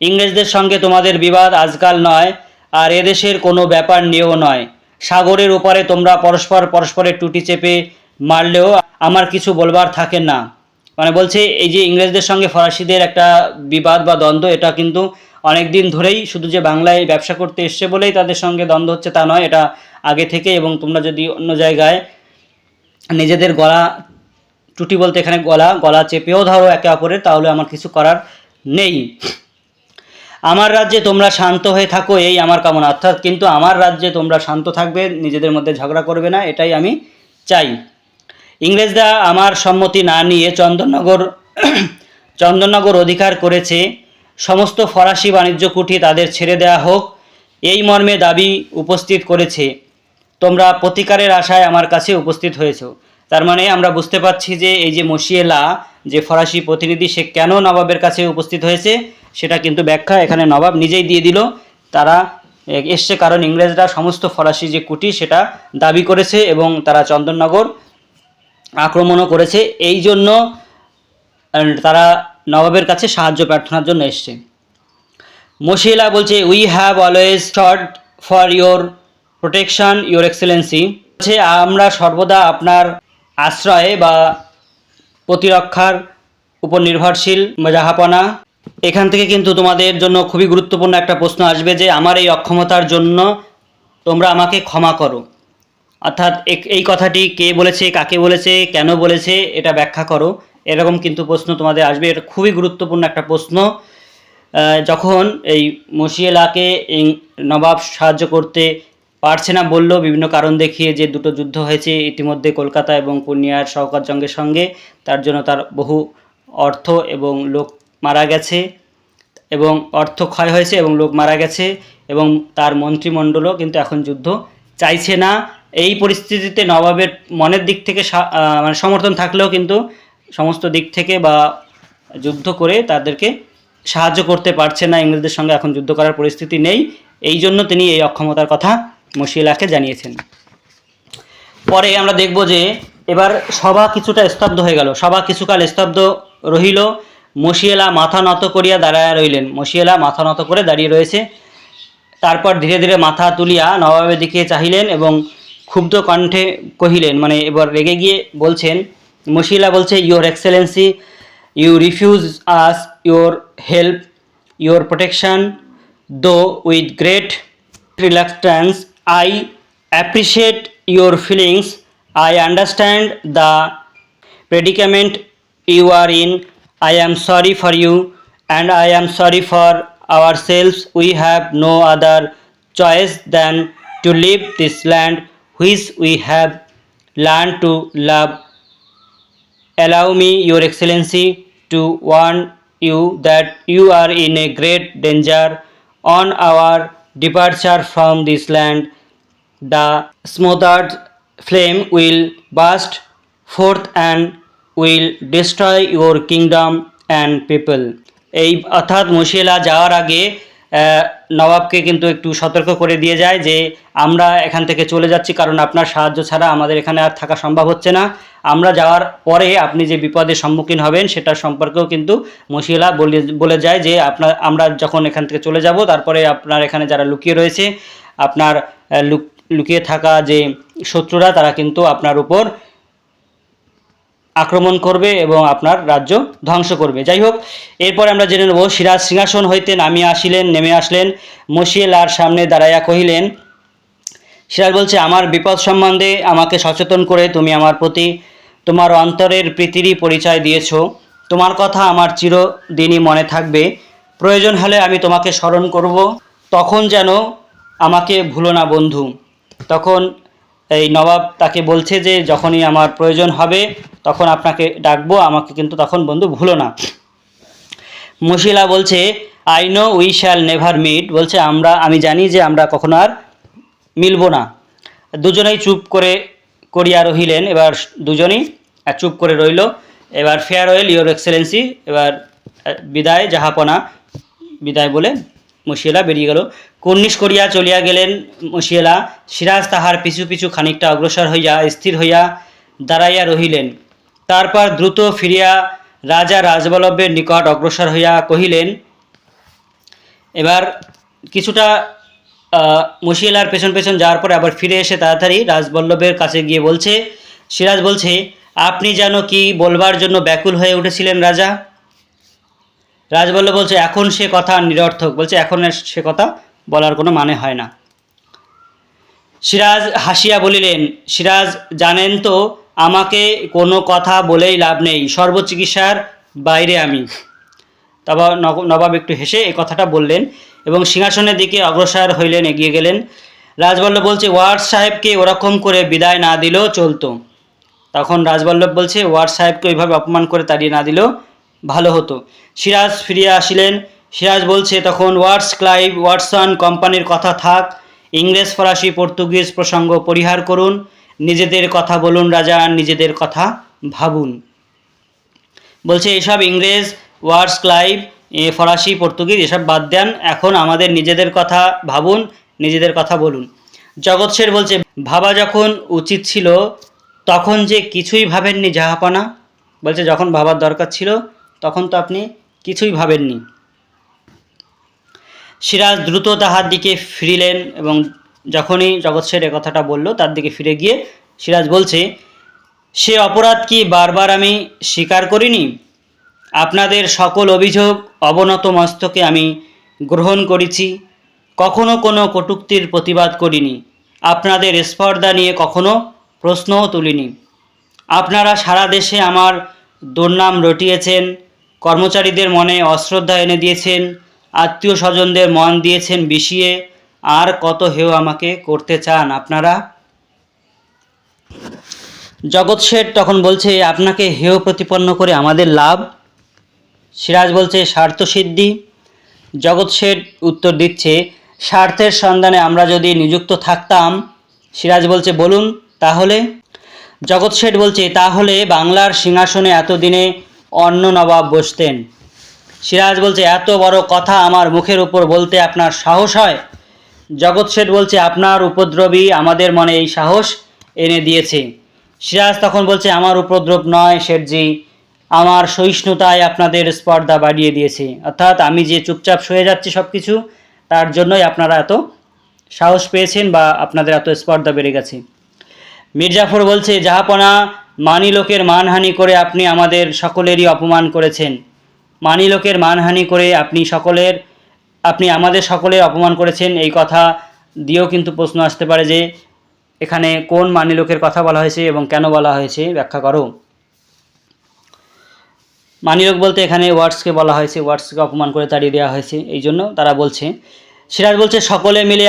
ইংরেজদের সঙ্গে তোমাদের বিবাদ আজকাল নয়, আর এদেশের কোনো ব্যাপার নিয়েও নয়। সাগরের ওপারে তোমরা পরস্পরের টুটি চেপে মারলেও আমার কিছু বলবার থাকে না। মানে বলছে এই যে ইংরেজদের সঙ্গে ফরাসিদের একটা বিবাদ বা দ্বন্দ্ব, এটা কিন্তু অনেক দিন ধরেই, শুধু যে বাংলায় ব্যবসা করতে এসছে বলেই তাদের সঙ্গে দ্বন্দ্ব হচ্ছে তা নয়, এটা আগে থেকে। এবং তোমরা যদি অন্য জায়গায় নিজেদের গলা, টুটি বলতে এখানে গলা চেপেও ধরো একে অপরের, তাহলে আমার কিছু করার নেই। আমার রাজ্যে তোমরা শান্ত হয়ে থাকো, এই আমার কামনা। অর্থাৎ কিন্তু আমার রাজ্যে তোমরা শান্ত থাকবে, নিজেদের মধ্যে ঝগড়া করবে না, এটাই আমি চাই। ইংরেজরা আমার সম্মতি না নিয়ে চন্দননগর অধিকার করেছে। সমস্ত ফরাসি বাণিজ্য কুঠি তাদের ছেড়ে দেওয়া হোক, এই মর্মে দাবি উপস্থিত করেছে। তোমরা প্রতিকারের আশায় আমার কাছে উপস্থিত হয়েছো। তার মানে আমরা বুঝতে পারছি যে এই যে মশিয়েলা, যে ফরাসি প্রতিনিধি, সে কেন নবাবের কাছে উপস্থিত হয়েছে সেটা কিন্তু ব্যাখ্যা এখানে নবাব নিজেই দিয়ে দিল। তারা এসছে কারণ ইংরেজরা সমস্ত ফরাসি যে কুটি সেটা দাবি করেছে এবং তারা চন্দননগর আক্রমণও করেছে, এই জন্য তারা নবাবের কাছে সাহায্য প্রার্থনার জন্য এসছে। মশিয়েলা বলছে, we have always shot for your protection your Excellency. বলছে আমরা সর্বদা আপনার আশ্রয়ে বা প্রতিরক্ষার উপর নির্ভরশীল জাহাপনা। এখান থেকে কিন্তু তোমাদের জন্য খুবই গুরুত্বপূর্ণ একটা প্রশ্ন আসবে যে আমার এই অক্ষমতার জন্য তোমরা আমাকে ক্ষমা করো। অর্থাৎ এই কথাটি কে বলেছে, কাকে বলেছে, কেন বলেছে, এটা ব্যাখ্যা করো, এরকম কিন্তু প্রশ্ন তোমাদের আসবে। এটা খুবই গুরুত্বপূর্ণ একটা প্রশ্ন। যখন এই মশিয়েলাকে নবাব সাহায্য করতে পারছে না বলল, বিভিন্ন কারণ দেখিয়ে, যে দুটো যুদ্ধ হয়েছে ইতিমধ্যে কলকাতা এবং পূর্ণিয়ার শওকত জঙ্গের সঙ্গে, তার জন্য তার বহু অর্থ এবং লোক মারা গেছে, এবং অর্থ ক্ষয় হয়েছে এবং লোক মারা গেছে, এবং তার মন্ত্রিমণ্ডলও কিন্তু এখন যুদ্ধ চাইছে না। এই পরিস্থিতিতে নবাবের মনের দিক থেকে মানে সমর্থন থাকলেও কিন্তু সমস্ত দিক থেকে বা যুদ্ধ করে তাদেরকে সাহায্য করতে পারছে না, ইংরেজদের সঙ্গে এখন যুদ্ধ করার পরিস্থিতি নেই। এই জন্য তিনি এই অক্ষমতার কথা মশিয়েলাকে জানিয়েছেন। পরে আমরা দেখব যে এবার সভা কিছুটা স্তব্ধ হয়ে গেল। সভা কিছুকাল স্তব্ধ রহিল। মশিয়েলা মাথা নত করিয়া দাঁড়াইয়া রইলেন। মশিয়েলা মাথা নত করে দাঁড়িয়ে রয়েছে। তারপর ধীরে ধীরে মাথা তুলিয়া নবাবের দিকে চাহিলেন এবং ক্ষুব্ধ কণ্ঠে কহিলেন, মানে এবার রেগে গিয়ে বলছেন, মশিয়েলা বলছে, your excellency, you refuse us your help, your protection, though with great reluctance. I appreciate your feelings. I understand the predicament you are in. I am sorry for you and I am sorry for ourselves. We have no other choice than to leave this land which we have learned to love. Allow me, Your Excellency, to warn you that you are in a great danger. On our departure from this land, the smothered flame will burst forth and will destroy your kingdom and people. এই অর্থাৎ মশিয়েলা যাওয়ার আগে নবাবকে কিন্তু একটু সতর্ক করে দিয়ে যায় যে আমরা এখান থেকে চলে যাচ্ছি, কারণ আপনার সাহায্য ছাড়া আমাদের এখানে আর থাকা সম্ভব হচ্ছে না। আমরা যাওয়ার পরে আপনি যে বিপদের সম্মুখীন হবেন সেটার সম্পর্কেও কিন্তু মশিয়েলা বলে যায় যে আমরা যখন এখান থেকে চলে যাব, তারপরে আপনার এখানে যারা লুকিয়ে রয়েছে, আপনার লুকিয়ে থাকা যে শত্রুরা, তারা কিন্তু আপনার উপর আক্রমণ করবে এবং আপনার রাজ্য ধ্বংস করবে। যাই হোক, এরপর আমরা জেনে নেব, সিরাজ সিংহাসন হইতে নেমে আসলেন, মশিয়েলার সামনে দাঁড়াইয়া কহিলেন, সিরাজ বলছে, আমার বিপদ সম্বন্ধে আমাকে সচেতন করে তুমি আমার প্রতি তোমার অন্তরের প্রীতিরই পরিচয় দিয়েছ। তোমার কথা আমার চিরদিনই মনে থাকবে। প্রয়োজন হলে আমি তোমাকে স্মরণ করব, তখন যেন আমাকে ভুলো না বন্ধু। তখন এই নবাব তাকে বলছে যে যখনই আমার প্রয়োজন হবে তখন আপনাকে ডাকবো, আমাকে কিন্তু তখন বন্ধু ভুলো না। মশিয়েলা বলছে, I know we shall never meet. বলছে আমি জানি যে আমরা কখনো আর মিলব না। দুজনেই চুপ করিয়া রহিলেন। এবার দুজনেই চুপ করে রইল। এবার ফেয়ারওয়েল ইয়োর এক্সেলেন্সি, এবার বিদায় জাহাপনা, বিদায় বলে মশিয়েলা বেরিয়ে গেল। কর্নিশ করিয়া চলিয়া গেলেন মশিয়েলা। সিরাজ তাহার পিছু পিছু খানিকটা অগ্রসর হইয়া স্থির হইয়া দাঁড়াইয়া রহিলেন। তারপর দ্রুত ফিরিয়া রাজা রাজবল্লভের নিকট অগ্রসর হইয়া কহিলেন, এবার কিছুটা মশিয়ালার পেছন পেছন যাওয়ার পরে আবার ফিরে এসে তাড়াতাড়ি রাজবল্লভের কাছে গিয়ে বলছে, সিরাজ বলছে, আপনি যেন কি বলবার জন্য ব্যাকুল হয়ে উঠেছিলেন রাজা? রাজবল্লভ বলছে, এখন সে কথা নিরর্থক, বলছে এখন আর সে কথা বলার কোনো মানে হয় না। সিরাজ হাসিয়া বলিলেন, সিরাজ জানেন তো আমাকে কোনো কথা বলেই লাভ নেই, সর্বচিকিৎসার বাইরে আমি। তারপর নবাব একটু হেসে এই কথাটা বললেন এবং সিংহাসনের দিকে অগ্রসর হইলেন, এগিয়ে গেলেন। রাজবল্লভ বলছে, ওয়ার্স সাহেবকে ওরকম করে বিদায় না দিলেও চলতো। তখন রাজবল্লভ বলছে, ওয়ার্স সাহেবকে ওইভাবে অপমান করে তাড়িয়ে না দিলেও ভালো হতো। সিরাজ ফিরিয়া আসিলেন। সিরাজ বলছে তখন, ওয়ার্স ক্লাইভ ওয়াটসন কোম্পানির কথা থাক, ইংরেজ ফরাসি পর্তুগিজ প্রসঙ্গ পরিহার করুন, নিজেদের কথা বলুন রাজা, নিজেদের কথা ভাবুন। বলছে এসব ইংরেজ ওয়ার্স ক্লাইভ ফরাসি পর্তুগিজ এসব বাদ দেন, এখন আমাদের নিজেদের কথা ভাবুন, নিজেদের কথা বলুন। জগৎ শেঠ বলছে, ভাবা যখন উচিত ছিল তখন যে কিছুই ভাবেননি জাহাপনা। বলছে যখন ভাবার দরকার ছিল তখন তো আপনি কিছুই ভাবেননি। সিরাজ দ্রুত তাহার দিকে ফিরিলেন এবং যখনই জগৎ শেঠ কথাটা বলল তার দিকে ফিরে গিয়ে সিরাজ বলছে, সে অপরাধ কি বারবার আমি স্বীকার করিনি? আপনাদের সকল অভিযোগ অবনত মস্তকে আমি গ্রহণ করেছি, কখনো কোনো কটূক্তির প্রতিবাদ করিনি, আপনাদের স্পর্ধা নিয়ে কখনো প্রশ্নও তুলিনি। আপনারা সারা দেশে আমার দুর্নাম রটিয়েছেন, কর্মচারীদের মনে অশ্রদ্ধা এনে দিয়েছেন, আত্মীয় স্বজনদের মন দিয়েছেন বিষিয়ে, আর কত হেয় আমাকে করতে চান আপনারা? জগৎ শেঠ তখন বলছে, আপনাকে হেয় প্রতিপন্ন করে আমাদের লাভ? সিরাজ বলছে, স্বার্থসিদ্ধি। জগৎ শেঠ উত্তর দিচ্ছে, স্বার্থের সন্ধানে আমরা যদি নিযুক্ত থাকতাম। সিরাজ বলছে, বলুন তাহলে। জগৎ শেঠ বলছে, তাহলে বাংলার সিংহাসনে এতদিনে অন্য নবাব বসতেন। সিরাজ বলছে, এত বড় কথা আমার মুখের উপর বলতে আপনার সাহস হয়? জগৎ শেঠ বলছে, আপনার উপদ্রবই আমাদের মনে এই সাহস এনে দিয়েছে। সিরাজ তখন বলছে, আমার উপদ্রব নয় শেঠজি, আমার সহিষ্ণুতায় আপনাদের স্পর্ধা বাড়িয়ে দিয়েছে, অর্থাৎ আমি যে চুপচাপ সয়ে যাচ্ছি সব কিছু, তার জন্যই আপনারা এত সাহস পেয়েছেন বা আপনাদের এত স্পর্ধা বেড়ে গেছে। মির্জাফর বলছে, জাহাপনা, মানি লোকের মানহানি করে আপনি আমাদের সকলেরই অপমান করেছেন। মানি লোকের মানহানি করে আপনি আমাদের সকলের অপমান করেছেন। এই কথা দিয়েও কিন্তু প্রশ্ন আসতে পারে যে এখানে কোন মানি লোকের কথা বলা হয়েছে এবং কেন বলা হয়েছে, ব্যাখ্যা করো। মানিলোক বলতে এখানে ওয়ার্ডসকে বলা হয়েছে, ওয়ার্ডসকে অপমান করে তাড়িয়ে দেওয়া হয়েছে, এই জন্য তারা বলছে। সিরাজ বলছে, সকলে মিলে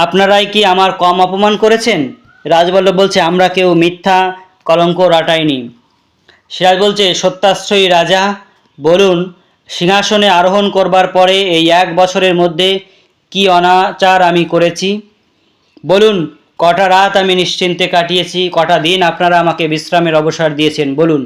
আপনারাই কি আমার কম অপমান করেছেন? রাজবল্লভ বলছে, আমরা কেউ মিথ্যা কলঙ্ক রাটাইনি। সিরাজ বলছে, সত্যাশ্রয়ী রাজা, বলুন সিংহাসনে আরোহণ করবার পরে এই 1 বছরের মধ্যে কি অনাচার আমি করেছি? বলুন কটা রাত আমি নিশ্চিন্তে কাটিয়েছি, কটা দিন আপনারা আমাকে বিশ্রামের অবসর দিয়েছেন, বলুন।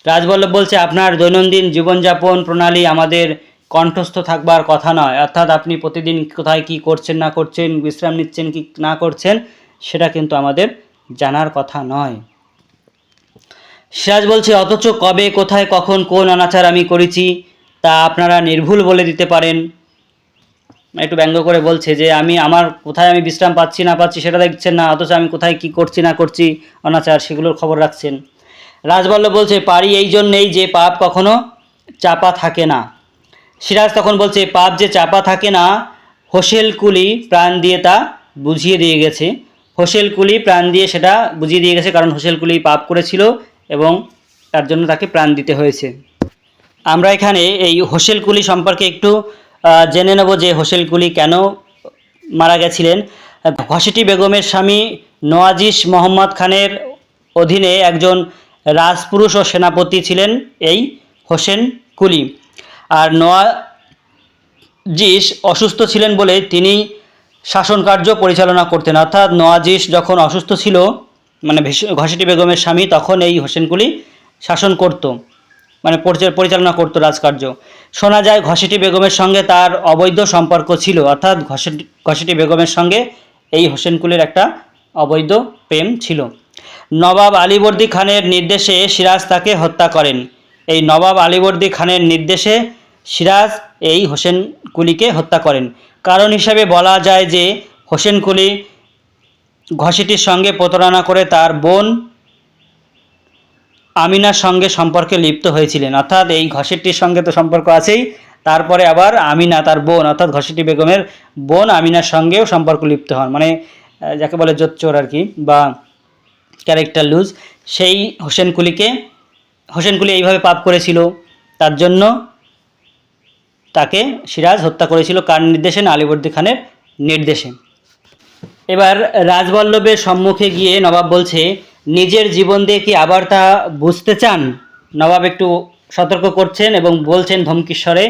রাজবল্লভ বলছে, আপনার দৈনন্দিন জীবনযাপন প্রণালী আমাদের কণ্ঠস্থ থাকবার কথা নয়, অর্থাৎ আপনি প্রতিদিন কোথায় কি করছেন না করছেন, বিশ্রাম নিচ্ছেন কি না করছেন, সেটা কিন্তু আমাদের জানার কথা নয়। সিরাজ বলছে, অথচ কবে কোথায় কখন কোন অনাচার আমি করেছি তা আপনারা নির্ভুল বলে দিতে পারেন। একটু ব্যঙ্গ করে বলছে যে আমার কোথায় আমি বিশ্রাম পাচ্ছি না পাচ্ছি সেটা দেখছেন না, অথচ আমি কোথায় কি করছি না করছি অনাচার সেগুলোর খবর রাখছেন। রাজবল্লভ বলছে, পারি এই জন্যেই যে পাপ কখনো চাপা থাকে না। সিরাজ তখন বলছে, পাপ যে চাপা থাকে না, হোসেল কুলি প্রাণ দিয়ে তা বুঝিয়ে দিয়ে গেছে। হোসেল কুলি প্রাণ দিয়ে সেটা বুঝিয়ে দিয়ে গেছে, কারণ হোসেল কুলি পাপ করেছিল এবং তার জন্য তাকে প্রাণ দিতে হয়েছে। আমরা এখানে এই হোসেল কুলি সম্পর্কে একটু জেনে নেব যে হোসেল কুলি কেন মারা গেছিলেন। ঘসেটি বেগমের স্বামী নওয়াজিশ মোহাম্মদ খানের অধীনে একজন রাজপুরুষ ও সেনাপতি ছিলেন এই হোসেন কুলি। আর নওয়াজিশ অসুস্থ ছিলেন বলে তিনি শাসন কার্য পরিচালনা করতেন, অর্থাৎ নওয়াজিশ যখন অসুস্থ ছিল, মানে ঘসেটি বেগমের স্বামী, তখন এই হোসেন কুলি শাসন করত, মানে পরিচালনা করত রাজকার্য। শোনা যায় ঘসেটি বেগমের সঙ্গে তার অবৈধ সম্পর্ক ছিল, অর্থাৎ ঘসেটি বেগমের সঙ্গে এই হোসেন কুলির একটা অবৈধ প্রেম ছিল। নবাব আলীবর্দী খানের নির্দেশে সিরাজ তাকে হত্যা করেন। এই নবাব আলীবর্দী খানের নির্দেশে সিরাজ এই হোসেন কুলিকে হত্যা করেন। কারণ হিসাবে বলা যায় যে হোসেন কুলি ঘসিটির সঙ্গে প্রতারণা করে তার বোন আমিনার সঙ্গে সম্পর্কে লিপ্ত হয়েছিলেন। অর্থাৎ এই ঘসেটির সঙ্গে তো সম্পর্ক আছেই, তারপরে আবার আমিনা তার বোন অর্থাৎ ঘসেটি বেগমের বোন আমিনার সঙ্গেও সম্পর্ক লিপ্ত হন, মানে যাকে বলে জোচ্চোর আর কি, বা ক্যারেক্টার লুজ। সেই হোসেন কুলি এইভাবে পাপ করেছিল, তার জন্য তাকে সিরাজ হত্যা করেছিল। কার নির্দেশে? না, আলীবর্দী খানের নির্দেশে। এবার রাজবল্লভের সম্মুখে গিয়ে নবাব বলছে, নিজের জীবন দিয়ে কি আবার তা বুঝতে চান? নবাব একটু সতর্ক করছেন এবং বলছেন ধমকিস্বরে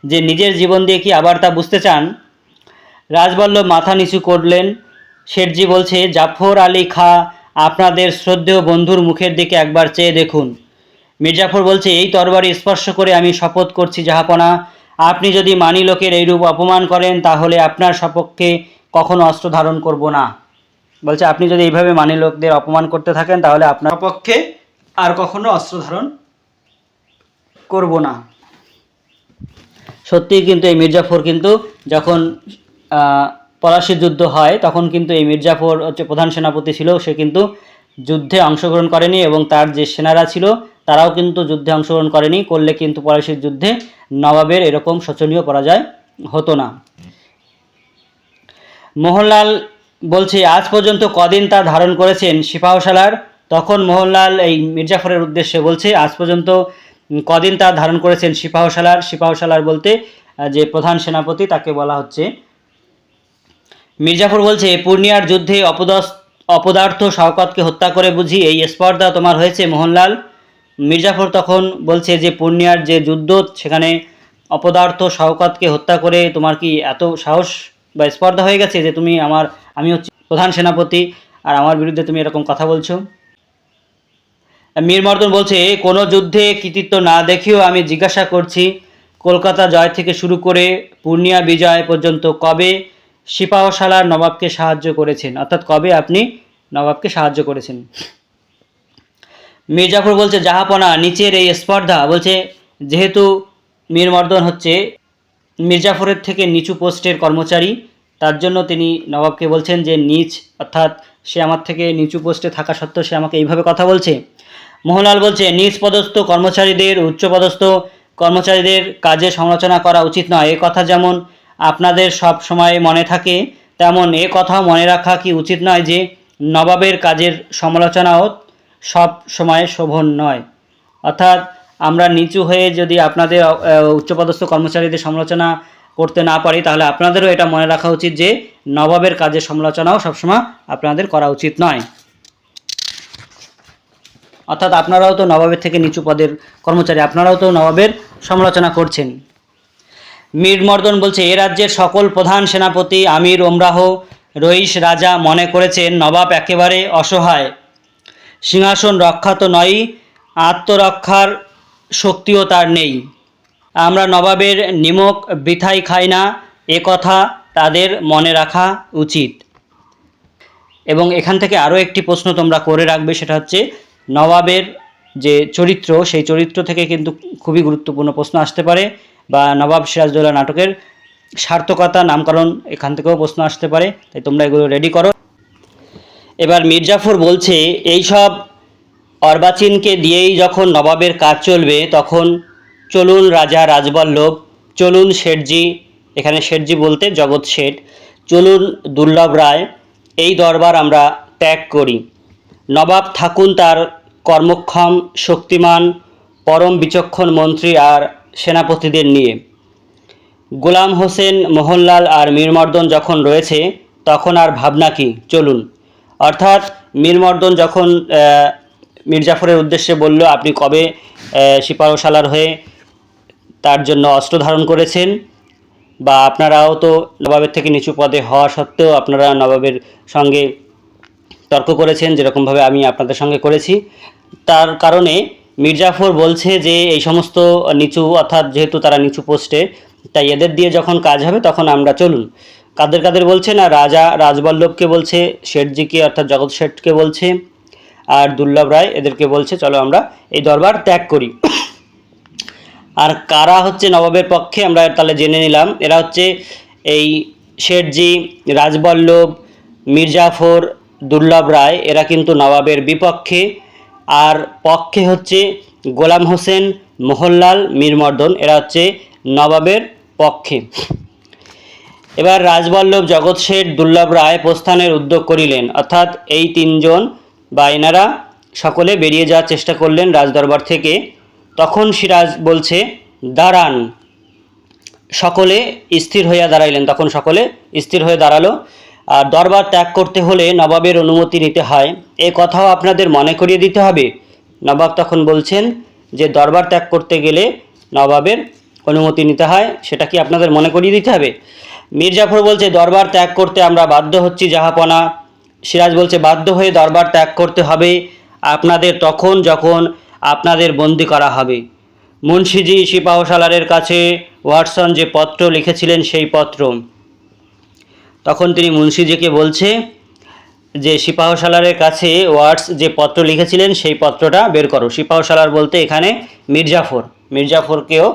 যে নিজের জীবন দিয়ে কি আবার তা বুঝতে চান? রাজবল্লভ মাথা নিচু করলেন। শেঠজি বলছে, জাফর আলী খাঁ, আপনাদের শ্রদ্ধেয় বন্ধুর মুখের দিকে একবার চেয়ে দেখুন। মির্জাফর বলছে, এই তরবারি স্পর্শ করে আমি শপথ করছি জাহাপনা, আপনি যদি মানি লোকের এইরূপ অপমান করেন তাহলে আপনার সপক্ষে কখনো অস্ত্র ধারণ করব না। বলছে, আপনি যদি এইভাবে মানি লোকদের অপমান করতে থাকেন তাহলে আপনার পক্ষে আর কখনো অস্ত্র ধারণ করব না। সত্যিই কিন্তু এই মির্জাফর কিন্তু যখন পলাশীর যুদ্ধ হয় তখন কিন্তু এই মির্জাফর হচ্ছে প্রধান সেনাপতি ছিল, সে কিন্তু যুদ্ধে অংশগ্রহণ করেনি এবং তার যে সেনারা ছিল তারাও কিন্তু যুদ্ধে অংশগ্রহণ করেনি। করলে কিন্তু পলাশীর যুদ্ধে নবাবের এরকম শোচনীয় পরাজয় হতো না। মোহনলাল বলছে, আজ পর্যন্ত কদিন তা ধারণ করেছেন সিপাহসালার? তখন মোহনলাল এই মির্জাফরের উদ্দেশ্যে বলছে, আজ পর্যন্ত কদিন তা ধারণ করেছেন সিপাহসালার? সিপাহসালার বলতে যে প্রধান সেনাপতি তাকে বলা হচ্ছে। মির্জাফর বলছে, পূর্ণিয়ার যুদ্ধে অপদার্থ শওকতকে হত্যা করে বুঝি এই স্পর্ধা তোমার হয়েছে মোহনলাল? মির্জাফর তখন বলছে যে পূর্ণিয়ার যে যুদ্ধ সেখানে অপদার্থ শওকতকে হত্যা করে তোমার কি এত সাহস বা স্পর্ধা হয়ে গেছে যে আমি হচ্ছে প্রধান সেনাপতি আর আমার বিরুদ্ধে তুমি এরকম কথা বলছো? মীর মর্দন বলছে, কোনো যুদ্ধে কৃতিত্ব না দেখিয়েও আমি জিজ্ঞাসা করছি, কলকাতা জয় থেকে শুরু করে পূর্ণিয়া বিজয় পর্যন্ত কবে সিপাহসালার নবাবকে সাহায্য করেছেন? অর্থাৎ কবে আপনি নবাবকে সাহায্য করেছেন? মির্জাফর বলছে, জাহাপনা নিচের এই স্পর্ধা, বলছে যেহেতু মীর মর্দন হচ্ছে মির্জাফরের থেকে নিচু পোস্টের কর্মচারী, তার জন্য তিনি নবাবকে বলছেন যে নিচ, অর্থাৎ সে আমার থেকে নিচু পোস্টে থাকা সত্ত্বেও সে আমাকে এইভাবে কথা বলছে। মোহনলাল বলছে, নিচ পদস্থ কর্মচারীদের উচ্চপদস্থ কর্মচারীদের কাজে সমালোচনা করা উচিত নয়। এ কথা যেমন আপনাদের সব সময় মনে থাকে তেমন এ কথাও মনে রাখা কি উচিত নয় যে নবাবের কাজের সমালোচনাও সব সময় শোভন নয়। অর্থাৎ আমরা নিচু হয়ে যদি আপনাদের উচ্চপদস্থ কর্মচারীদের সমালোচনা করতে না পারি তাহলে আপনাদেরও এটা মনে রাখা উচিত যে নবাবের কাজের সমালোচনাও সবসময় আপনাদের করা উচিত নয়। অর্থাৎ আপনারাও তো নবাবের থেকে নিচু পদের কর্মচারী, আপনারাও তো নবাবের সমালোচনা করছেন। মীর মর্দন বলছে, এ রাজ্যের সকল প্রধান সেনাপতি, আমির, ওমরাহ, রইস, রাজা মনে করেছেন নবাব একেবারে অসহায়, সিংহাসন রক্ষা তো নয়ই, আত্মরক্ষার শক্তিও তার নেই। আমরা নবাবের নিমক বৃথাই খাই না, এ কথা তাদের মনে রাখা উচিত। এবং এখান থেকে আরও একটি প্রশ্ন তোমরা করে রাখবে, সেটা হচ্ছে নবাবের যে চরিত্র সেই চরিত্র থেকে কিন্তু খুবই গুরুত্বপূর্ণ প্রশ্ন আসতে পারে, বা নবাব সিরাজদৌল্লা নাটকের সার্থকতা নামকরণ এখান থেকেও প্রশ্ন আসতে পারে, তাই তোমরা এগুলো রেডি করো। এবার মির্জাফর বলছে, এইসব অর্বাচীনকে দিয়েই যখন নবাবের কাজ চলবে তখন চলুন রাজা রাজবল্লভ, চলুন শেঠজি, এখানে শেঠজি বলতে জগৎ শেঠ, চলুন দুর্লভ রায়, এই দরবার আমরা ত্যাগ করি। নবাব থাকুন তার কর্মক্ষম, শক্তিমান, পরম বিচক্ষণ মন্ত্রী আর সেনাপতিদের নিয়ে। গোলাম হোসেন, মোহনলাল আর মীরমর্দন যখন রয়েছে তখন আর ভাবনা কি, চলুন। অর্থাৎ মীরমর্দন যখন মির্জাফরের উদ্দেশ্যে বলল আপনি কবে সিপাহসালার হয়ে তার জন্য অস্ত্র ধারণ করেছেন, বা আপনারাও তো নবাবের থেকে নিচু পদে হওয়া সত্ত্বেও আপনারা নবাবের সঙ্গে তর্ক করেছেন যেরকমভাবে আমি আপনাদের সঙ্গে করেছি, তার কারণে মির্জাফর বলছে যে এই সমস্ত নিচু, অর্থাৎ যেহেতু তারা নিচু পোস্টে, তাই এদের দিয়ে যখন কাজ হবে তখন আমরা চলুন। কাদের কাদের বলছে না, রাজা রাজবল্লভকে বলছে, শেঠজিকে অর্থাৎ জগৎ শেঠকে বলছে, আর দুর্লভ রায় এদেরকে বলছে চলো আমরা এই দরবার ত্যাগ করি। আর কারা হচ্ছে নবাবের পক্ষে আমরা তাহলে জেনে নিলাম। এরা হচ্ছে এই শেঠজি, রাজবল্লভ, মির্জাফর, দুর্লভ রায়, এরা কিন্তু নবাবের বিপক্ষে। আর পক্ষে হচ্ছে গোলাম হোসেন, মোহনলাল, মীরমর্দন, এরা হচ্ছে নবাবের পক্ষে। এবার রাজবল্লভ, জগৎ শেঠ, দুর্লভ রায় প্রস্থানের উদ্যোগ করিলেন, অর্থাৎ এই তিনজন বা এনারা সকলে বেরিয়ে যাওয়ার চেষ্টা করলেন রাজদরবার থেকে। তখন সিরাজ বলছে দাঁড়ান, সকলে স্থির হইয়া দাঁড়াইলেন। তখন সকলে স্থির হয়ে দাঁড়ালো। আর দরবার ত্যাগ করতে হলে নবাবের অনুমতি নিতে হয়, এ কথাও আপনাদের মনে করিয়ে দিতে হবে। নবাব তখন বলছেন যে দরবার ত্যাগ করতে গেলে নবাবের অনুমতি নিতে হয়, সেটা কি আপনাদের মনে করিয়ে দিতে হবে? মির্জাফর বলছে দরবার ত্যাগ করতে আমরা বাধ্য হচ্ছি জাহাপনা। সিরাজ বলছে বাধ্য হয়ে দরবার ত্যাগ করতে হবে আপনাদের তখন যখন আপনাদের বন্দি করা হবে। মুন্সিজি সিপাহসালারের কাছে ওয়াটসন যে পত্র লিখেছিলেন সেই পত্র, তখন তিনি মুন্সিজিকে বলছে যে সিপাহসালারের কাছে ওয়াটস যে পত্র লিখেছিলেন সেই পত্রটা বের করো। সিপাহসালার বলতে এখানে মির্জাফরকেও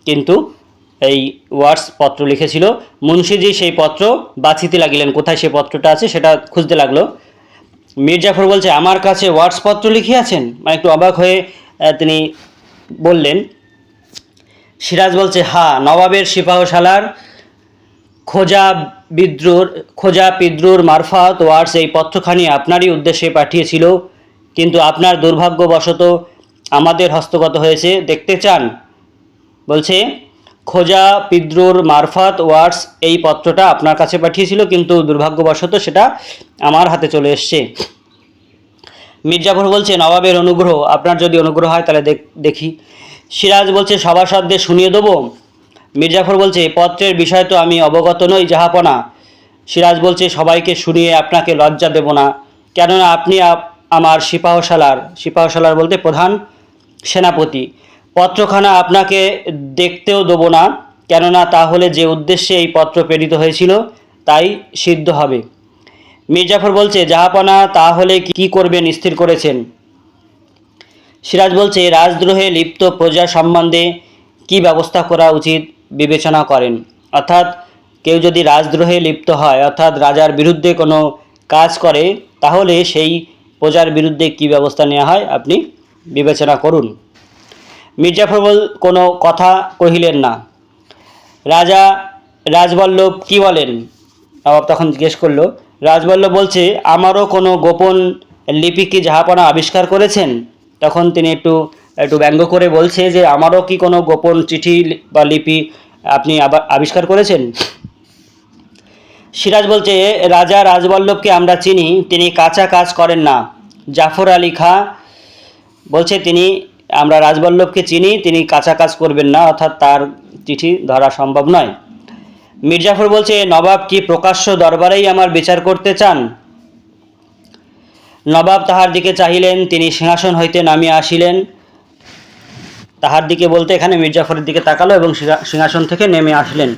কিন্তু এই ওয়াটস পত্র লিখেছিল। মুন্সিজি সেই পত্র বাছিতে লাগিলেন, কোথায় সেই পত্রটা আছে সেটা খুঁজতে লাগলো। মির্জাফর বলছে আমার কাছে ওয়াটস পত্র লিখিয়াছেন, মানে একটু অবাক হয়ে তিনি বললেন। সিরাজ বলছে হ্যাঁ, নবাবের সিপাহসালার খোজা পিদ্রুর মারফত ওয়াটস এই পত্রখানি আপনারই উদ্দেশ্যে পাঠিয়েছিল, কিন্তু আপনার দুর্ভাগ্যবশত আমাদের হস্তগত হয়েছে। দেখতে চান? বলছে খোজা পিদ্রুর মারফত ওয়াটস এই পত্রটা আপনার কাছে পাঠিয়েছিল, কিন্তু দুর্ভাগ্যবশত সেটা আমার হাতে চলে এসছে। মির্জাফর বলছে নবাবের অনুগ্রহ, আপনার যদি অনুগ্রহ হয় তাহলে দেখি। সিরাজ বলছে সভাসদদের শুনিয়ে দেবো। মির্জাফর বলছে পত্রের বিষয় তো আমি অবগত নই জাহাপনা। সিরাজ বলছে সবাইকে শুনিয়ে আপনাকে লজ্জা দেব না, কেননা আপনি আমার সিপাহসালার বলতে প্রধান সেনাপতি। পত্রখানা আপনাকে দেখতেও দেবো না, কেননা তাহলে যে উদ্দেশ্যে এই পত্র প্রেরিত হয়েছিল তাই সিদ্ধ হবে। মির্জাফর বলছে জাহাপনা তাহলে কি করবেন স্থির করেছেন? সিরাজ বলছে রাজদ্রোহে লিপ্ত প্রজা সম্বন্ধে কি ব্যবস্থা করা উচিত বিবেচনা করেন, অর্থাৎ কেউ যদি রাজদ্রোহে লিপ্ত হয়, অর্থাৎ রাজার বিরুদ্ধে কোনো কাজ করে, তাহলে সেই প্রজার বিরুদ্ধে কি ব্যবস্থা নেওয়া হয় আপনি বিবেচনা করুন। মির্জাফর কোনো কথা কহিলেন না। রাজবল্লভ কি বলেন? নবাব তখন জিজ্ঞেস করলো। রাজবল্লভ বলছে আমারও কোনো গোপন লিপি কি জাহাপনা আবিষ্কার করেছেন? তখন তিনি একটু ব্যঙ্গ করে বলছে যে আমারও কি কোনো গোপন চিঠি বা লিপি আপনি আবিষ্কার করেছেন? সিরাজ বলছে রাজা রাজবল্লভকে আমরা চিনি, তিনি কাঁচা কাজ করেন না। জাফর আলী খাঁ বলছে আমরা রাজবল্লভকে চিনি, তিনি কাঁচা কাজ করবেন না, অর্থাৎ তার চিঠি ধরা সম্ভব নয়। মির্জাফর বলছে নবাব কি প্রকাশ্য দরবারেই আমার বিচার করতে চান? নবাব তাহার দিকে চাহিলেন, তিনি সিংহাসন হইতে নামিয়া আসিলেন। তাহার দিকে বলতে এখানে মির্জাফরের দিকে তাকালো এবং সিংহাসন থেকে নেমে আসলেন।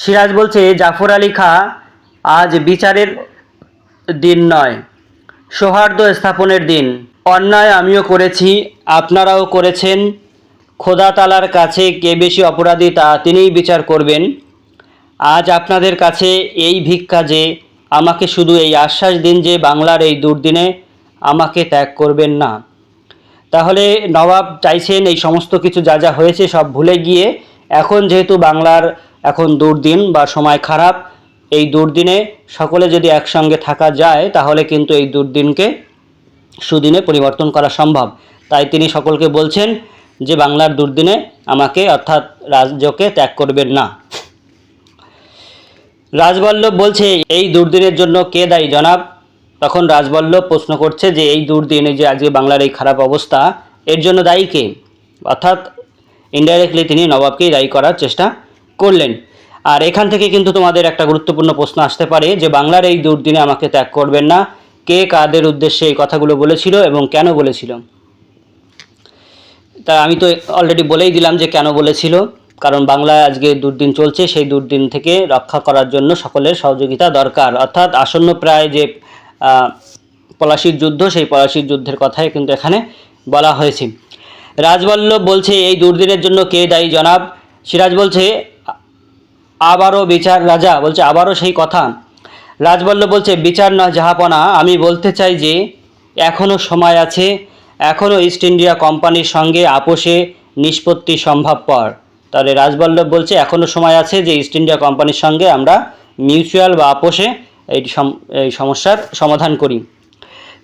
সিরাজ বলছে জাফর আলী খাঁ আজ বিচারের দিন নয়, সৌহার্দ্য স্থাপনের দিন। অন্যায় আমিও করেছি, আপনারাও করেছেন। খোদা তালার কাছে কে বেশি অপরাধী তা তিনিই বিচার করবেন। আজ আপনাদের কাছে এই ভিক্ষা যে আমাকে শুধু এই আশ্বাস দিন যে বাংলার এই দুর্দিনে আমাকে ত্যাগ করবেন না। তাহলে নবাব চাইছেন এই সমস্ত কিছু যা যা হয়েছে সব ভুলে গিয়ে এখন যেহেতু বাংলার এখন দুর্দিন বা সময় খারাপ, এই দুর্দিনে সকলে যদি একসঙ্গে থাকা যায় তাহলে কিন্তু এই দুর্দিনকে সুদিনে পরিবর্তন করা সম্ভব। তাই তিনি সকলকে বলছেন যে বাংলার দুর্দিনে আমাকে অর্থাৎ রাজ্যকে ত্যাগ করবেন না। রাজবল্লভ বলছে এই দুর্দিনের জন্য কে দায়ী জনাব? তখন রাজবল্লভ প্রশ্ন করছে যে এই দুর্দিনে যে আজকে বাংলার এই খারাপ অবস্থা, এর জন্য দায়ী কে? অর্থাৎ ইনডাইরেক্টলি তিনি নবাবকেই দায়ী করার চেষ্টা করলেন। আর এখান থেকে কিন্তু তোমাদের একটা গুরুত্বপূর্ণ প্রশ্ন আসতে পারে যে বাংলার এই দুর্দিনে আমাকে ত্যাগ করবেন না, কে কাদের উদ্দেশ্যে এই কথাগুলো বলেছিল এবং কেন বলেছিল? তা আমি তো অলরেডি বলেই দিলাম যে কেন বলেছিল, কারণ বাংলায় আজকে দুর্দিন চলছে, সেই দুর্দিন থেকে রক্ষা করার জন্য সকলের সহযোগিতা দরকার। অর্থাৎ আসন্ন প্রায় যে পলাশির যুদ্ধ, সেই পলাশির যুদ্ধের কথাই কিন্তু এখানে বলা হয়েছে। রাজবল্লভ বলছে, এই দুর্দিনের জন্য কে দায়ী জনাব? সিরাজ বলছে, আবারও বিচার? রাজা বলছে, আবারও সেই কথা? রাজবল্লভ বলছে, বিচার নয় জাহাপনা, আমি বলতে চাই যে এখনও সময় আছে, এখনও ইস্ট ইন্ডিয়া কোম্পানির সঙ্গে আপোষে নিষ্পত্তি সম্ভবপর। তাহলে রাজবল্লভ বলছে এখনও সময় আছে যে ইস্ট ইন্ডিয়া কোম্পানির সঙ্গে আমরা মিউচুয়াল বা আপোষে এই সমস্যার সমাধান করি।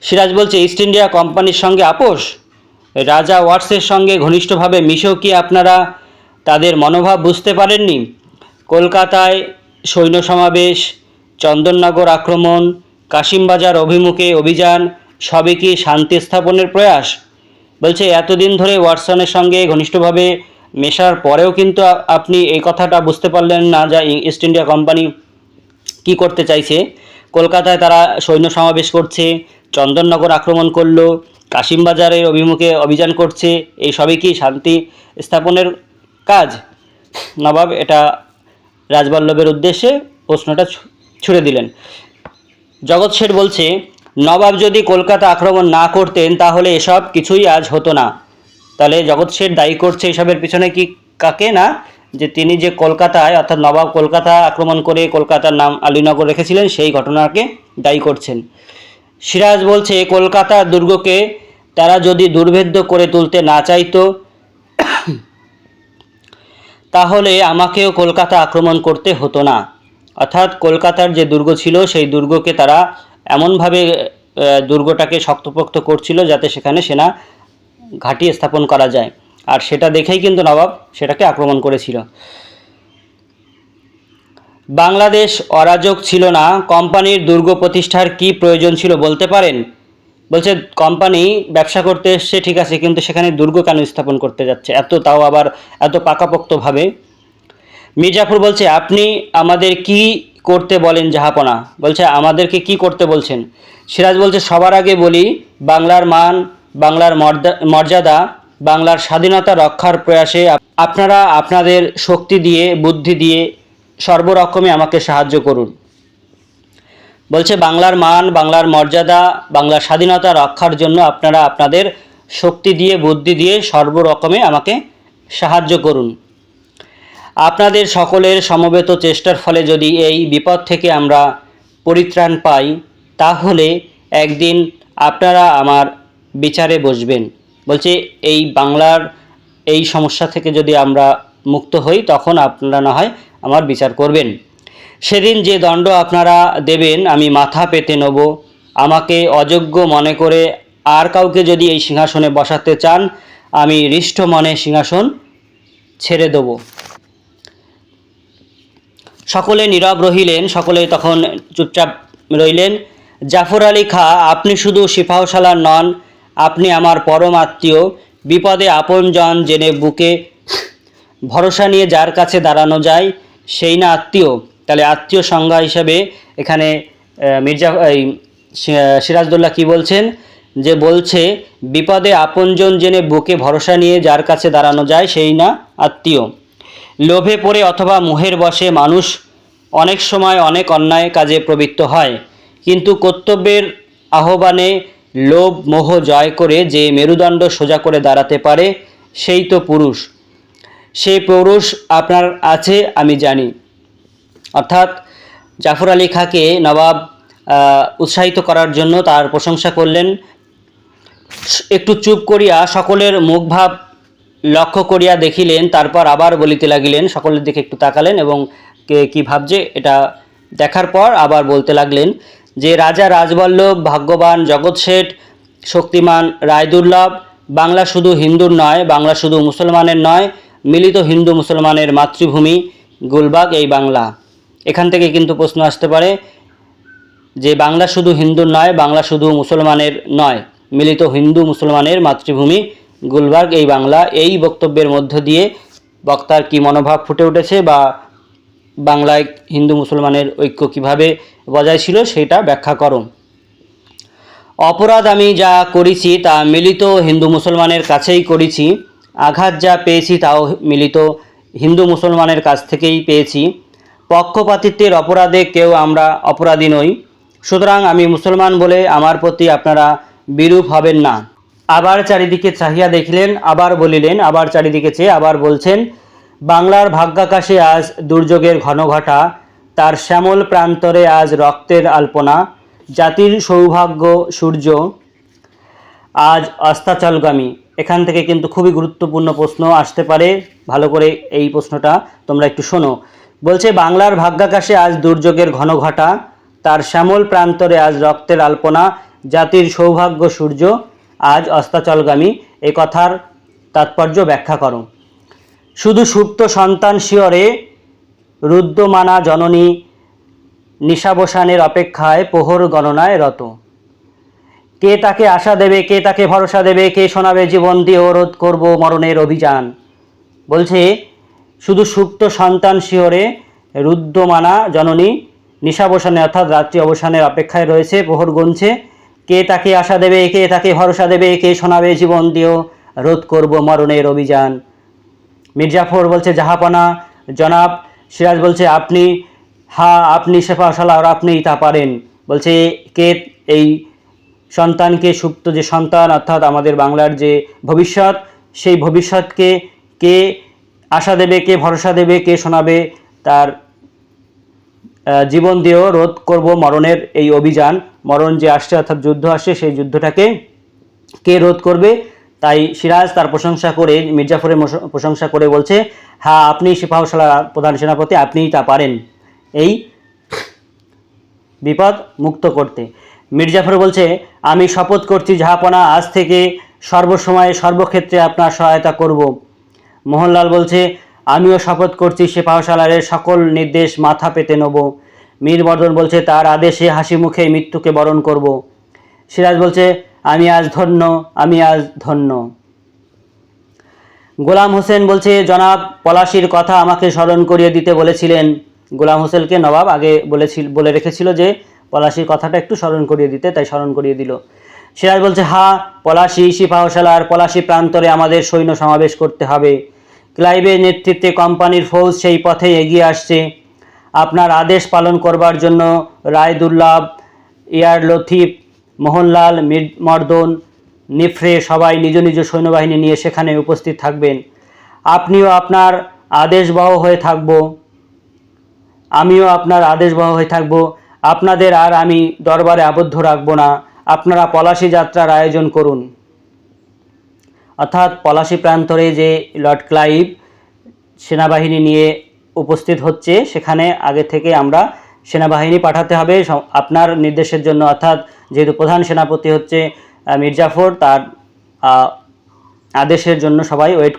সিরাজ বলছে, ইস্ট ইন্ডিয়া কোম্পানির সঙ্গে আপোষ? রাজা ওয়াটসের সঙ্গে ঘনিষ্ঠভাবে মিশেও কি আপনারা তাদের মনোভাব বুঝতে পারেননি? কলকাতায় সৈন্য সমাবেশ, চন্দননগর আক্রমণ, কাশিমবাজার অভিমুখে অভিযান, সবই কি শান্তি স্থাপনের প্রয়াস? বলছে, এতদিন ধরে ওয়াটসনের সঙ্গে ঘনিষ্ঠভাবে মেশার পরেও কিন্তু আপনি এই কথাটা বুঝতে পারলেন না যে ইস্ট ইন্ডিয়া কোম্পানি কি করতে চাইছে। কলকাতায় তারা সৈন্য সমাবেশ করছে, চন্দননগর আক্রমণ করলো, কাশিমবাজারের অভিমুখে অভিযান করছে, এই সবই কি শান্তি স্থাপনের কাজ? নবাব এটা রাজবল্লভের উদ্দেশ্যে প্রশ্নটা ছুড়ে দিলেন। জগৎ শেঠ বলছে, নবাব যদি কলকাতা আক্রমণ না করতেন তাহলে এসব কিছুই আজ হতো না। তাহলে জগৎ শেঠ দায়ী করছে এসবের পিছনে কি কাকে? না, যে তিনি যে কলকাতায়, অর্থাৎ নবাব কলকাতা আক্রমণ করে কলকাতার নাম আলীনগর রেখেছিলেন, সেই ঘটনাকে দায়ী করছেন। সিরাজ বলছে, কলকাতার দুর্গকে তারা যদি দুর্ভেদ্য করে তুলতে না চাইতো তাহলে আমাকেও কলকাতা আক্রমণ করতে হতো না। অর্থাৎ কলকাতার যে দুর্গ ছিল সেই দুর্গকে তারা এমনভাবে দুর্গটাকে শক্তপোক্ত করছিল যাতে সেখানে সেনা ঘাঁটি স্থাপন করা যায়, আর সেটা দেখেই কিন্তু নবাব সেটাকে আক্রমণ করেছিল। বাংলাদেশ অরাজক ছিল না, কোম্পানির দুর্গ প্রতিষ্ঠার কি প্রয়োজন ছিল বলতে পারেন? বলছে, কোম্পানি ব্যবসা করতে এসছে ঠিক আছে, কিন্তু সেখানে দুর্গ কেন স্থাপন করতে যাচ্ছে, তাও আবার এত পাকাপোক্তভাবে? মির্জাফর বলছে, আপনি আমাদের কি করতে বলেন জাহাপনা? বলছে, আমাদেরকে কি করতে বলছেন? সিরাজ বলছে, সবার আগে বলি, বাংলার মান, বাংলার মর্যাদা, বাংলার স্বাধীনতা রক্ষার প্রয়াসে আপনারা আপনাদের শক্তি দিয়ে, বুদ্ধি দিয়ে সর্বরকমে আমাকে সাহায্য করুন। বলছে, বাংলার মান, বাংলার মর্যাদা, বাংলার স্বাধীনতা রক্ষার জন্য আপনারা আপনাদের শক্তি দিয়ে, বুদ্ধি দিয়ে সর্বরকমে আমাকে সাহায্য করুন। আপনাদের সকলের সমবেত চেষ্টার ফলে যদি এই বিপদ থেকে আমরা পরিত্রাণ পাই তাহলে একদিন আপনারা আমার বিচারে বসবেন। বলছে, এই বাংলার এই সমস্যা থেকে যদি আমরা মুক্ত হই তখন আপনারা না হয় আমার বিচার করবেন। সেদিন যে দণ্ড আপনারা দেবেন আমি মাথা পেতে নেব। আমাকে অযোগ্য মনে করে আর কাউকে যদি এই সিংহাসনে বসাতে চান আমি হৃষ্ট মনে সিংহাসন ছেড়ে দেব। সকলে নীরব রহিলেন, সকলে তখন চুপচাপ রইলেন। জাফর আলী খাঁ, আপনি শুধু সিপাহসালার নন, আপনি আমার পরম আত্মীয়, বিপদে আপনজন জেনে বুকে ভরসা নিয়ে যার কাছে দাঁড়ানো যায় সেই না আত্মীয়? তাহলে আত্মীয় সংজ্ঞা হিসাবে এখানে সিরাজদৌল্লা কি বলছেন, যে বলছে বিপদে আপনজন জেনে বুকে ভরসা নিয়ে যার কাছে দাঁড়ানো যায় সেই না আত্মীয়। লোভে পড়ে অথবা মোহের বশে মানুষ অনেক সময় অনেক অন্যায় কাজে প্রবৃত্ত হয়, কিন্তু কর্তব্যের আহ্বানে লোভ মোহ জয় করে যে মেরুদণ্ড সোজা করে দাঁড়াতে পারে সেই তো পুরুষ। সেই পৌরুষ আপনার আছে আমি জানি। অর্থাৎ জাফর আলী খাঁকে নবাব উৎসাহিত করার জন্য তার প্রশংসা করলেন। একটু চুপ করিয়া সকলের মুখভাব লক্ষ্য করিয়া দেখিলেন, তারপর আবার বলিতে লাগিলেন। সকলের দিকে একটু তাকালেন এবং কে কী ভাবছে এটা দেখার পর আবার বলতে লাগলেন যে রাজা রাজবল্লভ, ভাগ্যবান জগৎ শেঠ, শক্তিমান রায়দুর্লভ, বাংলা শুধু হিন্দুর নয়, বাংলা শুধু মুসলমানের নয়, মিলিত হিন্দু মুসলমানের মাতৃভূমি গুলবাগ এই বাংলা। এখান থেকে কিন্তু প্রশ্ন আসতে পারে যে বাংলা শুধু হিন্দুর নয়, বাংলা শুধু মুসলমানের নয়, মিলিত হিন্দু মুসলমানের মাতৃভূমি গুলবাগ এই বাংলা। এই বক্তব্যের মধ্য দিয়ে বক্তার কি মনোভাব ফুটে উঠেছে বা বাংলায় হিন্দু মুসলমানের ঐক্য কিভাবে বজায় ছিল সেটা ব্যাখ্যা করো। অপরাধ আমি যা করেছি তা মিলিত হিন্দু মুসলমানের কাছেই করেছি, আঘাত যা পেয়েছি তাও মিলিত হিন্দু মুসলমানের কাছ থেকেই পেয়েছি। পক্ষপাতিত্বের অপরাধে কেউ আমরা অপরাধী নই, সুতরাং আমি মুসলমান বলে আমার প্রতি আপনারা বিরূপ হবেন না। আবার চারিদিকে চাহিয়া দেখিলেন, আবার বলিলেন, আবার চারিদিকে চেয়ে আবার বলছেন, বাংলার ভাগ্যাকাশে আজ দুর্যোগের ঘনঘটা, তার শ্যামল প্রান্তরে আজ রক্তের আলপনা, জাতির সৌভাগ্য সূর্য আজ অস্তাচলগামী। এখান থেকে কিন্তু খুবই গুরুত্বপূর্ণ প্রশ্ন আসতে পারে, ভালো করে এই প্রশ্নটা তোমরা একটু শোনো। বলছে বাংলার ভাগ্যাকাশে আজ দুর্যোগের ঘনঘটা, তার শ্যামল প্রান্তরে আজ রক্তের আলপনা, জাতির সৌভাগ্য সূর্য আজ অস্তাচলগামী। এই কথার তাৎপর্য ব্যাখ্যা করো। শুধু সুপ্ত সন্তান শিয়রে রুদ্রমানা জননী নিশাবসানের অপেক্ষায় প্রহর গণনায় রত। কে তাকে আশা দেবে, কে তাকে ভরসা দেবে, কে শোনাবে জীবন দিয়ে রোধ করব মরণের অভিযান। বলছে শুধু সুপ্ত সন্তান শিহরে রুদ্রমানা জননী নিশাবসানে অর্থাৎ রাত্রি অবসানের অপেক্ষায় রয়েছে, প্রহর গুনছে। কে তাকে আশা দেবে, কে তাকে ভরসা দেবে, কে শোনাবে জীবন দিয়েও রোধ করব মরণের অভিযান। মির্জাফর বলছে জাহাপনা জনাব। সিরাজ বলছে আপনি, হ্যাঁ আপনি সেফাশালার, আপনিই তা পারেন। বলছে কে এই সন্তানকে, সুপ্ত যে সন্তান অর্থাৎ আমাদের বাংলার যে ভবিষ্যৎ, সেই ভবিষ্যৎকে কে আশা দেবে, কে ভরসা দেবে, কে শোনাবে তার জীবন দিয়েও রোধ করব মরণের এই অভিযান। মরণ যে আসছে অর্থাৎ যুদ্ধ আসছে, সেই যুদ্ধটাকে কে রোধ করবে। তাই সিরাজ তার প্রশংসা করে, মির্জাফরের প্রশংসা করে বলছে হ্যাঁ আপনি সিপাহসালার প্রধান সেনাপতি, আপনিই তা পারেন এই বিপদ মুক্ত করতে। মির্জাফর বলছে আমি শপথ করছি জাহাপনা, আজ থেকে সর্বসময়ে সর্বক্ষেত্রে আপনার সহায়তা করব। মোহনলাল বলছে আমিও শপথ করছি সিপাহসালারের সকল নির্দেশ মাথা পেতে নেব। মীরমর্দন বলছে তার আদেশে হাসি মুখে মৃত্যুকে বরণ করব। সিরাজ বলছে আমি আজ ধন্য, আমি আজ ধন্য। গোলাম হোসেন বলছে জনাব পলাশির কথা আমাকে স্মরণ করিয়ে দিতে বলেছিলেন। গোলাম হোসেনকে নবাব আগে বলে রেখেছিল যে পলাশির কথাটা একটু স্মরণ করিয়ে দিতে, তাই স্মরণ করিয়ে দিল। সিরাজ বলছে হ্যাঁ পলাশি, সিপাহসালার পলাশি প্রান্তরে আমাদের সৈন্য সমাবেশ করতে হবে। ক্লাইভের নেতৃত্বে কোম্পানির ফৌজ সেই পথে এগিয়ে আসছে। আপনার আদেশ পালন করবার জন্য রায়দুল্লাভ, ইয়ার লতিফ, মোহনলাল, মীরমর্দন, নিফরে সবাই নিজ নিজ সৈন্যবাহিনী নিয়ে সেখানে উপস্থিত থাকবেন। আপনিও আপনার আদেশবহ হয়ে থাকব, আমিও আপনার আদেশবহ হয়ে থাকব। আপনাদের আর আমি দরবারে আবদ্ধ রাখব না। আপনারা পলাশি যাত্রার আয়োজন করুন। অর্থাৎ পলাশি প্রান্তরে যে লর্ড ক্লাইভ সেনাবাহিনী নিয়ে উপস্থিত হচ্ছে, সেখানে আগে থেকে আমরা সেনাবাহিনী পাঠাতে হবে আপনার নির্দেশের জন্য। অর্থাৎ যেহেতু প্রধান সেনাপতি হচ্ছে মির্জাফর, তার আদেশের জন্য সবাই ওয়েট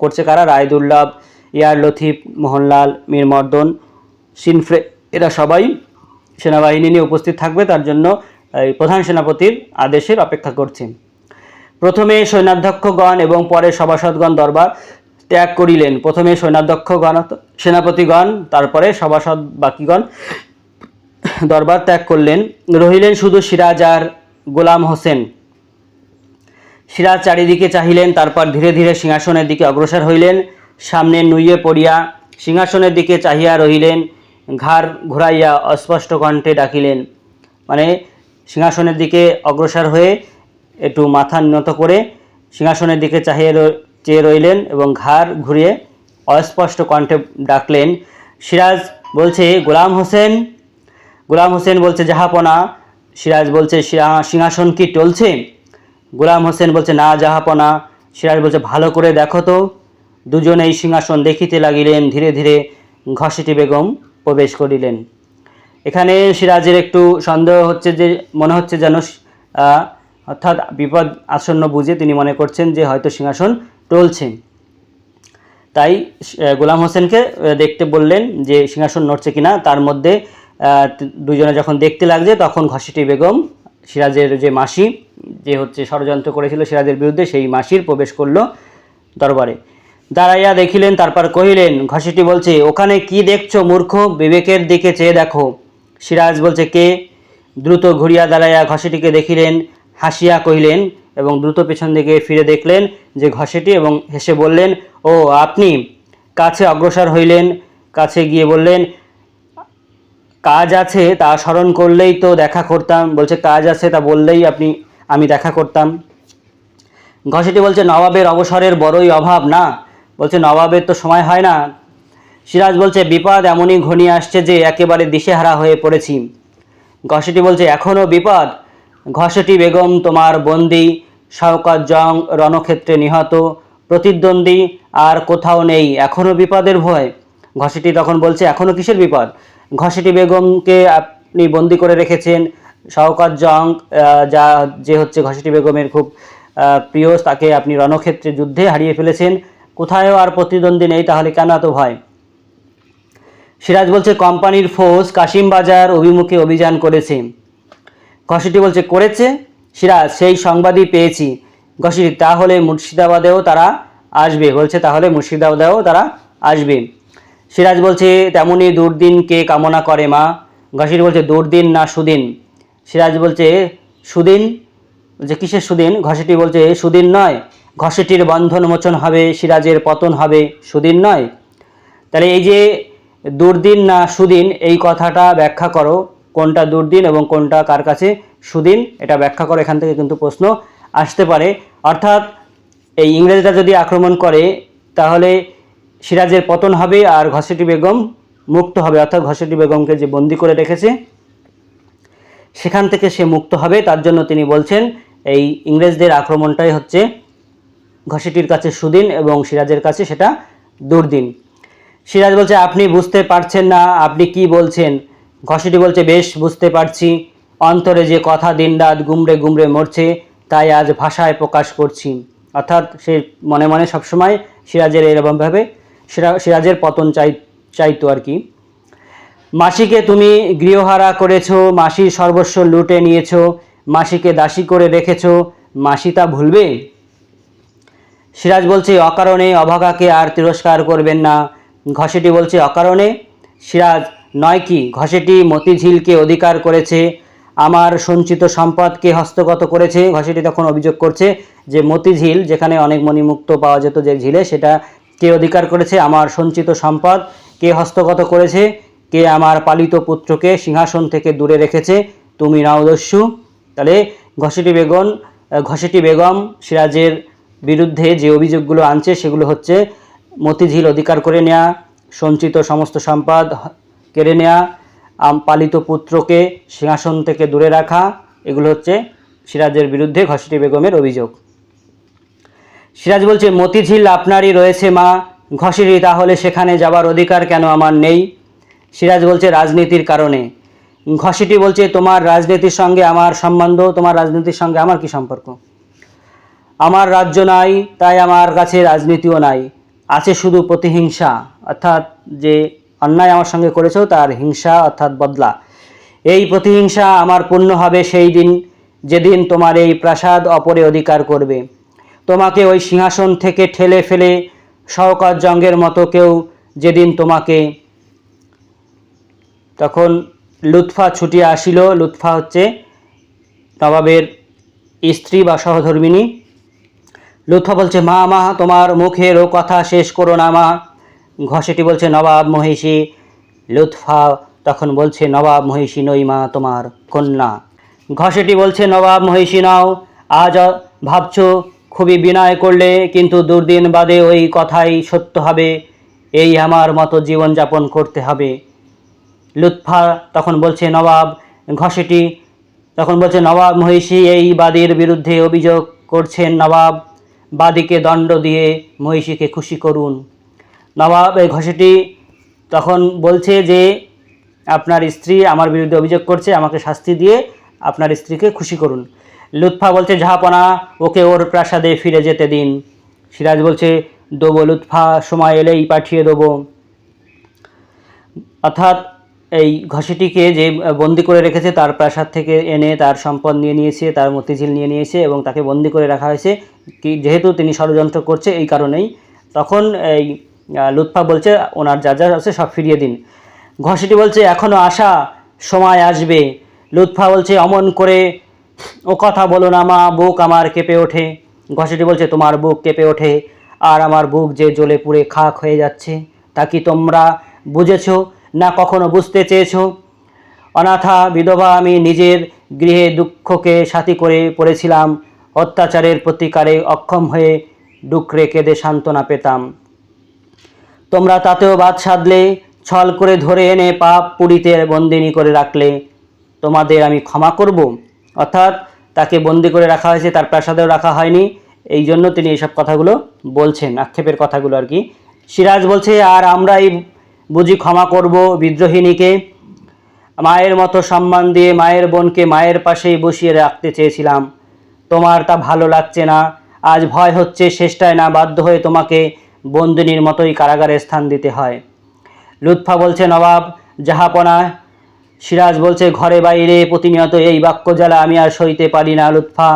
করছে কারা? রায়দুল্লাভ, ইয়ার লতিফ, মোহনলাল, মীরমর্দন, সিনফ্রে, এরা সবাই সেনাবাহিনী নিয়ে উপস্থিত থাকবে, তার জন্য এই প্রধান সেনাপতির আদেশের অপেক্ষা করছে। প্রথমে সৈন্যাধ্যক্ষগণ এবং পরে সভাসদগণ দরবার ত্যাগ করিলেন। প্রথমে সৈন্যাধ্যক্ষগণ সেনাপতিগণ, তারপরে সভাসদ বাকিগণ দরবার ত্যাগ করলেন। রহিলেন শুধু সিরাজ আর গোলাম হোসেন। সিরাজ চারিদিকে চাহিলেন, তারপর ধীরে ধীরে সিংহাসনের দিকে অগ্রসর হইলেন। সামনে নুইয়ে পড়িয়া সিংহাসনের দিকে চাহিয়া রহিলেন, ঘাড় ঘুরাইয়া অস্পষ্ট কণ্ঠে ডাকিলেন। মানে সিংহাসনের দিকে অগ্রসর হয়ে একটু মাথা নত করে সিংহাসনের দিকে চেয়ে রইলেন এবং ঘাড় ঘুরিয়ে অস্পষ্ট কণ্ঠে ডাকলেন। সিরাজ বলছে গোলাম হোসেন। গোলাম হোসেন বলছে জাহাপনা। সিরাজ বলছে সিংহাসন কি টলছে? গোলাম হোসেন বলছে না জাহাপনা। সিরাজ বলছে ভালো করে দেখো তো। দুজনেই সিংহাসন দেখিতে লাগিলেন। ধীরে ধীরে ঘসেটি বেগম প্রবেশ করিলেন। এখানে সিরাজের একটু সন্দেহ হচ্ছে, যে মনে হচ্ছে যেন অর্থাৎ বিপদ আসন্ন বুঝে তিনি মনে করছেন যে হয়তো সিংহাসন টলছে। তাই গোলাম হোসেনকে দেখতে বললেন যে সিংহাসন নড়ছে কিনা। তার মধ্যে দুজনে যখন দেখতে লাগছে, তখন ঘসেটি বেগম, সিরাজের যে মাসি, যে হচ্ছে ষড়যন্ত্র করেছিল সিরাজের বিরুদ্ধে, সেই মাসির প্রবেশ করলো দরবারে। দাঁড়াইয়া দেখিলেন, তারপর কহিলেন, ঘসেটি বলছে ওখানে কি দেখছো মূর্খ, বিবেকের দিকে চেয়ে দেখো। সিরাজ বলছে কে? দ্রুত ঘুরিয়া দাঁড়াইয়া ঘসেটিকে দেখিলেন, হাসিয়া কহিলেন এবং দ্রুত পেছন দিকে ফিরে দেখলেন যে ঘসেটি, এবং হেসে বললেন ও আপনি। কাছে অগ্রসর হইলেন, কাছে গিয়ে বললেন কাজ আছে তা স্মরণ করলেই তো দেখা করতাম। বলছে কাজ আছে তা বললেই আমি দেখা করতাম। ঘসেটি বলছে নবাবের অবসরের বড়ই অভাব না। বলছে নবাবের তো সময় হয় না। সিরাজ বলছে বিপদ এমনই ঘনিয়ে আসছে যে একেবারে দিশেহারা হয়ে পড়েছি। ঘসেটি বলছে এখনও বিপদ? ঘসেটি বেগম তোমার বন্দি, শওকত জং রণক্ষেত্রে নিহত, প্রতিদ্বন্দ্বী আর কোথাও নেই, এখনও বিপদের ভয়? ঘসেটি তখন বলছে এখনও কিসের বিপদ? ঘসেটি বেগমকে আপনি বন্দি করে রেখেছেন, শওকত জং যে হচ্ছে ঘসেটি বেগমের খুব প্রিয়, তাকে আপনি রণক্ষেত্রে যুদ্ধে হারিয়ে ফেলেছেন, কোথায়ও আর প্রতিদ্বন্দ্বী নেই, তাহলে কেন এত ভয়? সিরাজ বলছে কোম্পানির ফৌজ কাশিমবাজার অভিমুখে অভিযান করেছে। ঘসেটি বলছে করেছে? সিরাজ সেই সংবাদই পেয়েছি। ঘসেটি তাহলে মুর্শিদাবাদেও তারা আসবে? বলছে তাহলে মুর্শিদাবাদেও তারা আসবে। সিরাজ বলছে তেমনি দুর্দিন কে কামনা করে মা? ঘসেটি বলছে দুর্দিন না সুদিন। সিরাজ বলছে সুদিন। বলছে কিসের সুদিন? ঘসেটি বলছে সুদিন নয়, ঘসেটির বন্ধন মোচন হবে, সিরাজের পতন হবে, সুদিন নয়। তাহলে এই যে দুর্দিন না সুদিন, এই কথাটা ব্যাখ্যা করো, কোনটা দুর্দিন এবং কোনটা কার কাছে সুদিন, এটা ব্যাখ্যা করো। এখান থেকে কিন্তু প্রশ্ন আসতে পারে। অর্থাৎ এই ইংরেজরা যদি আক্রমণ করে তাহলে সিরাজের পতন হবে আর ঘসেটি বেগম মুক্ত হবে। অর্থাৎ ঘসেটি বেগমকে যে বন্দি করে রেখেছে সেখান থেকে সে মুক্ত হবে। তার জন্য তিনি বলছেন এই ইংরেজদের আক্রমণটাই হচ্ছে ঘসেটির কাছে সুদিন এবং সিরাজের কাছে সেটা দুর্দিন। সিরাজ বলছে আপনি বুঝতে পারছেন না, আপনি কি বলছেন? ঘসেটি বলছে বেশ বুঝতে পারছি, অন্তরে যে কথা দিনরাত গুমড়ে গুমড়ে মরছে তাই আজ ভাষায় প্রকাশ করছি। অর্থাৎ সে মনে মনে সবসময় সিরাজের এরকমভাবে সিরাজের পতন চাইতো আর কি। মাসিকে তুমি গৃহহারা করেছো, মাসির সর্বস্ব লুটে নিয়েছো, মাসিকে দাসী করে রেখেছো, মাসি তা ভুলবে? সিরাজ বলছে অকারণে অভাগাকে আর তিরস্কার করবেন না। ঘসেটি বলছে অকারণে? সিরাজ নয় কি, ঘসেটি মতিঝিলকে অধিকার করেছে, আমার সঞ্চিত সম্পদকে হস্তগত করেছে। ঘসেটি তখন অভিযোগ করছে যে মতিঝিল, যেখানে অনেক মণিমুক্ত পাওয়া যেত যে ঝিলে, সেটা কে অধিকার করেছে? আমার সঞ্চিত সম্পদ কে হস্তগত করেছে? কে আমার পালিত পুত্রকে সিংহাসন থেকে দূরে রেখেছে? তুমি নাও দস্যু। তাহলে ঘসেটি বেগম সিরাজের বিরুদ্ধে যে অভিযোগগুলো আনছে সেগুলো হচ্ছে মতিঝিল অধিকার করে নেওয়া, সঞ্চিত সমস্ত সম্পদ কেড়ে নেওয়া, পালিত পুত্রকে সিংহাসন থেকে দূরে রাখা, এগুলো হচ্ছে সিরাজের বিরুদ্ধে ঘসেটি বেগমের অভিযোগ। সিরাজ বলছে মতিঝিল আপনারই রয়েছে মা। ঘসেটি তাহলে সেখানে যাবার অধিকার কেন আমার নেই? সিরাজ বলছে রাজনীতির কারণে। ঘসেটি বলছে তোমার রাজনীতির সঙ্গে আমার সম্বন্ধ, তোমার রাজনীতির সঙ্গে আমার কি সম্পর্ক? আমার রাজ্য নাই, তাই আমার কাছে রাজনীতিও নাই, আছে শুধু প্রতিহিংসা, অর্থাৎ যে অন্যায় আমার সঙ্গে করেছো তার হিংসা অর্থাৎ বদলা। এই প্রতিহিংসা আমার পূর্ণ হবে সেই দিন যেদিন তোমার এই প্রাসাদ অপরে অধিকার করবে। তোমাকে ওই সিংহাসন থেকে ঠেলে ফেলে শওকত জঙ্গের মতো কেউ যেদিন তোমাকে, তখন লুৎফা ছুটিয়া আসিল। লুৎফা হচ্ছে নবাবের স্ত্রী বা সহধর্মিণী। লুৎফা বলছে মা মা তোমার মুখের ও কথা শেষ করো না মা। ঘসেটি বলছে নবাব মহিষী। লুৎফা তখন বলছে নবাব মহিষী নই মা, তোমার কন্যা। ঘসেটি বলছে নবাব মহিষী নাও, আজ ভাবছো খুবই বিনয় করলে, কিন্তু দুর্দিন বাদে ওই কথাই সত্য হবে, এই আমার মতো জীবনযাপন করতে হবে। লুৎফা তখন বলছে নবাব, ঘসেটি তখন বলছে নবাব মহিষী এই বাদীর বিরুদ্ধে অভিযোগ করছেন, নবাব বাদীকে দণ্ড দিয়ে মহিষীকে খুশি করুন। নবাব ঘসেটি তখন বলছে যে আপনার স্ত্রী আমার বিরুদ্ধে অভিযোগ করছে, আমাকে শাস্তি দিয়ে আপনার স্ত্রীকে খুশি করুন। লুৎফা বলছে ঝাঁপনা, ওকে ওর প্রাসাদে ফিরে যেতে দিন। সিরাজ বলছে দেবো লুৎফা, সময় এলেই পাঠিয়ে দেবো। অর্থাৎ এই ঘসেটিকে যে বন্দি করে রেখেছে তার প্রাসাদ থেকে এনে তার সম্পদ নিয়ে নিয়েছে, তার মতিঝিল নিয়ে নিয়েছে এবং তাকে বন্দি করে রাখা হয়েছে কি, যেহেতু তিনি ষড়যন্ত্র করছে এই কারণেই। তখন এই লুৎফা বলছে ওনার যা যা আছে সব ফিরিয়ে দিন। ঘসেটি বলছে এখনও আশা, সময় আসবে। লুৎফা বলছে অমন করে ও কথা বলো না মা, বুক আমার কেঁপে ওঠে। ঘসেটি বলছে তোমার বুক কেঁপে ওঠে আর আমার বুক যে জ্বলে পুড়ে খাক হয়ে যাচ্ছে, তা কি তোমরা বুঝেছো না কখনো বুঝতে চেয়েছো? অনাথা বিধবা আমি নিজের গৃহে দুঃখকে সাথী করে পড়েছিলাম, অত্যাচারের প্রতিকারে অক্ষম হয়ে ডুকরে কেঁদে সান্ত্বনা পেতাম। তোমরা তাতেও বাদ সাধলে, ছল করে ধরে এনে পাপ পুরীতে বন্দিনী করে রাখলে, তোমাদের আমি ক্ষমা করব। অর্থাৎ তাকে বন্দি করে রাখা হয়েছে, তার প্রাসাদেও রাখা হয়নি, এই জন্য তিনি এইসব কথাগুলো বলছেন, আক্ষেপের কথাগুলো আর কি। সিরাজ বলছে, আর আমরাই বুঝি ক্ষমা করব বিদ্রোহিণীকে? মায়ের মতো সম্মান দিয়ে মায়ের বোনকে মায়ের পাশেই বসিয়ে রাখতে চেয়েছিলাম, তোমার তা ভালো লাগছে না, আজ ভয় হচ্ছে শেষটায় না বাধ্য হয়ে তোমাকে বন্দিনীর মতোই কারাগারে স্থান দিতে হয়। লুৎফা বলছে, নবাব জাহাপনা। সিরাজ বলছে, ঘরে বাইরে প্রতিনিয়ত এই বাক্যজ্বালা আমি আর সইতে পারি না লুৎফা।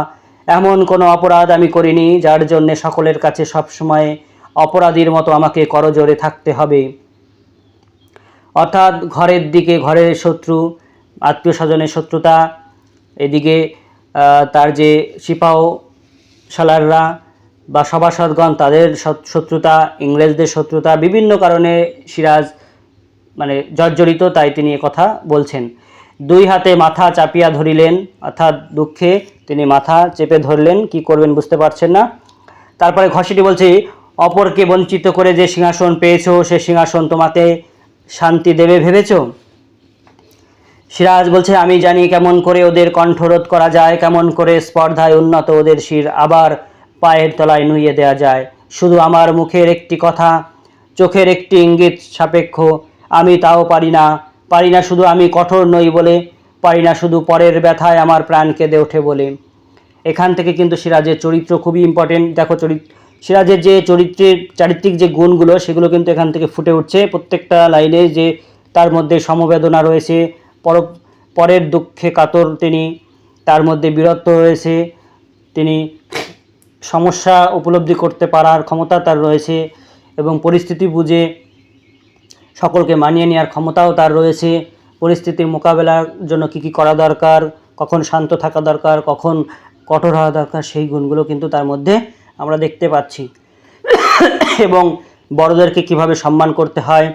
এমন কোনো অপরাধ আমি করিনি যার জন্য সকলের কাছে সবসময় অপরাধীর মতো আমাকে করজোড়ে থাকতে হবে। অর্থাৎ ঘরের দিকে ঘরের শত্রু, আত্মীয় স্বজনের শত্রুতা, এদিকে তার যে সিপাহ সালাররা বা সভাসদগণ তাদের শত্রুতা, ইংরেজদের শত্রুতা, বিভিন্ন কারণে সিরাজ মানে জর্জরিত, তাই তিনি কথা বলছেন। দুই হাতে মাথা চাপিয়া ধরিলেন, অর্থাৎ দুঃখে তিনি মাথা চেপে ধরলেন, কি করবেন বুঝতে পারছেন না। তারপরে ঘসেটি বলছে, অপরকে বঞ্চিত করে যে সিংহাসন পেয়েছো, সে সিংহাসন তোমাকে শান্তি দেবে ভেবেছ? সিরাজ বলছে, আমি জানি কেমন করে ওদের কণ্ঠরোধ করা যায়, কেমন করে স্পর্ধায় উন্নত ওদের শির আবার পায়ের তলায় নুইয়ে দেওয়া যায়। শুধু আমার মুখের একটি কথা, চোখের একটি ইঙ্গিত সাপেক্ষ, আমি তাও পারি না। পারি না শুধু আমি কঠোর নই বলে, পারি না শুধু পরের ব্যথায় আমার প্রাণ কেঁদে ওঠে বলে। এখান থেকে কিন্তু সিরাজের চরিত্র খুবই ইম্পর্টেন্ট। দেখো সিরাজের যে চারিত্রিক যে গুণগুলো সেগুলো কিন্তু এখান থেকে ফুটে উঠছে প্রত্যেকটা লাইনে, যে তার মধ্যে সমবেদনা রয়েছে, পরের দুঃখে কাতর তিনি, তার মধ্যে বীরত্ব রয়েছে, তিনি সমস্যা উপলব্ধি করতে পারার ক্ষমতা তার রয়েছে, এবং পরিস্থিতি বুঝে সকলকে মানিয়ে নেওয়ার ক্ষমতাও তার রয়েছে। পরিস্থিতির মোকাবেলার জন্য কী কী করা দরকার, কখন শান্ত থাকা দরকার, কখন কঠোর হওয়া দরকার, সেই গুণগুলো কিন্তু তার মধ্যে আমরা দেখতে পাচ্ছি। এবং বড়দেরকে কিভাবে সম্মান করতে হয়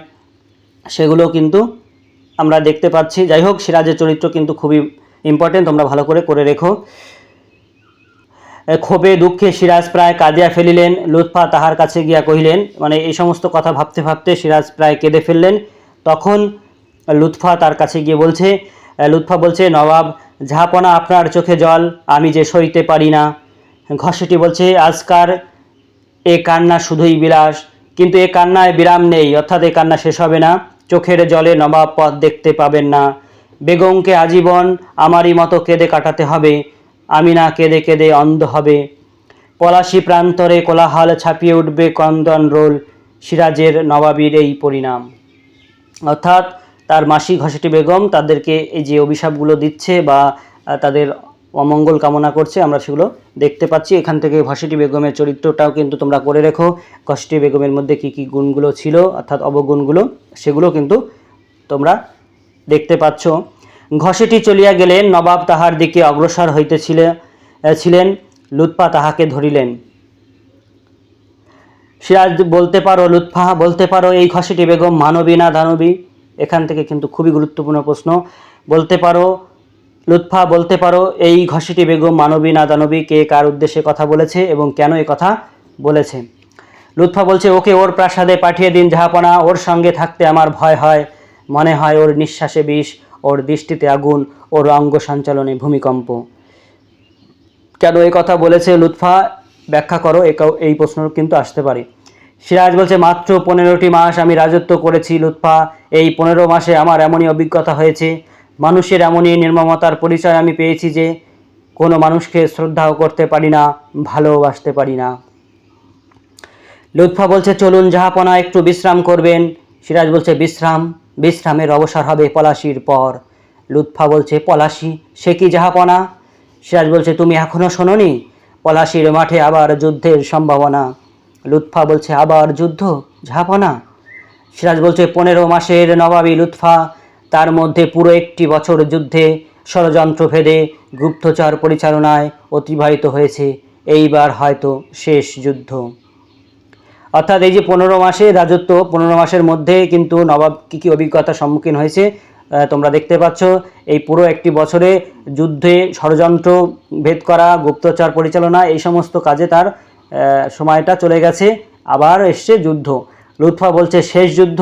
সেগুলো কিন্তু আমরা দেখতে পাচ্ছি। যাই হোক, সিরাজের চরিত্র কিন্তু খুবই ইম্পর্টেন্ট, তোমরা ভালো করে রেখো। ক্ষোভে দুঃখে সিরাজ প্রায় কাঁদিয়া ফেলিলেন। লুৎফা তাহার কাছে গিয়া কহিলেন, মানে এই সমস্ত কথা ভাবতে ভাবতে সিরাজ প্রায় কেঁদে ফেললেন। তখন লুৎফা তার কাছে গিয়ে লুৎফা বলছে, নবাব জাহাপনা, আপনার চোখে জল আমি যে সইতে পারি না। ঘসেটি বলছে, আজকার এ কান্না শুধুই বিলাস, কিন্তু এ কান্নায় বিরাম নেই, অর্থাৎ এ কান্না শেষ হবে না। চোখের জলে নবাব পথ দেখতে পাবেন না। বেগমকে আজীবন আমারই মতো কেঁদে কাটাতে হবে, আমি না কেঁদে কেঁদে অন্ধ হবে। পলাশী প্রান্তরে কোলাহল ছাপিয়ে উঠবে কন্দন রোল, সিরাজের নবাবীর এই পরিণাম। অর্থাৎ তার মাসি ঘসেটি বেগম তাদেরকে এই যে অভিশাপগুলো দিচ্ছে বা তাদের অমঙ্গল কামনা করছে, আমরা সেগুলো দেখতে পাচ্ছি। এখান থেকে ঘসেটি বেগমের চরিত্রটাও কিন্তু তোমরা করে রেখো। ঘসেটি বেগমের মধ্যে কী কী গুণগুলো ছিল, অর্থাৎ অবগুণগুলো, সেগুলো কিন্তু তোমরা দেখতে পাচ্ছ। ঘসেটি চলিয়া গেলেন, নবাব তাহার দিকে অগ্রসর হইতেছিলেন। লুৎফা তাহাকে ধরিলেন। সিরাজ বলতে পারো, লুৎফা বলতে পারো, এই ঘসেটি বেগম মানবী না দানবী? এখান থেকে কিন্তু খুবই গুরুত্বপূর্ণ প্রশ্ন। বলতে পারো লুৎফা, বলতে পারো এই ঘসেটি বেগম মানবী না দানবী? কে কার উদ্দেশ্যে কথা বলেছে এবং কেন এ কথা বলেছে? লুৎফা বলছে, ওকে ওর প্রাসাদে পাঠিয়ে দিন জাহাপনা, ওর সঙ্গে থাকতে আমার ভয় হয়, মনে হয় ওর নিঃশ্বাসে বিষ, ওর দৃষ্টিতে আগুন, ওর অঙ্গ সঞ্চালনে ভূমিকম্প। কেন এই কথা বলেছে লুৎফা, ব্যাখ্যা করো, এই প্রশ্ন কিন্তু আসতে পারে। সিরাজ বলছে, মাত্র 15টি মাস আমি রাজত্ব করেছি লুৎফা, এই 15 মাসে আমার এমনই অভিজ্ঞতা হয়েছে, মানুষের এমনই নির্মমতার পরিচয় আমি পেয়েছি যে কোনো মানুষকে শ্রদ্ধাও করতে পারি না, ভালোবাসতে পারি না। লুৎফা বলছে, চলুন জাহাপনা, একটু বিশ্রাম করবেন। সিরাজ বলছে, বিশ্রামের অবসর হবে পলাশির পর। লুৎফা বলছে, পলাশি, সে কি জাহাপনা? সিরাজ বলছে, তুমি এখনো শোনোনি? পলাশির মাঠে আবার যুদ্ধের সম্ভাবনা। লুৎফা বলছে, আবার যুদ্ধ জাহাপনা? সিরাজ বলছে, 15 মাসের নবাবী লুৎফা, তার মধ্যে পুরো একটি বছর যুদ্ধে, ষড়যন্ত্র ভেদে, গুপ্তচর পরিচালনায় অতিবাহিত হয়েছে, এইবার হয়তো শেষ যুদ্ধ। অর্থাৎ এই যে 15 মাসের রাজত্ব, 15 মাসের মধ্যে কিন্তু নবাব কী কী অভিজ্ঞতার সম্মুখীন হয়েছে, তোমরা দেখতে পাচ্ছ এই পুরো একটি বছরে যুদ্ধে ষড়যন্ত্র ভেদ করা, গুপ্তচর পরিচালনা, এই সমস্ত কাজে তার সময়টা চলে গেছে। আবার এসছে যুদ্ধ। লুৎফা বলছে শেষ যুদ্ধ,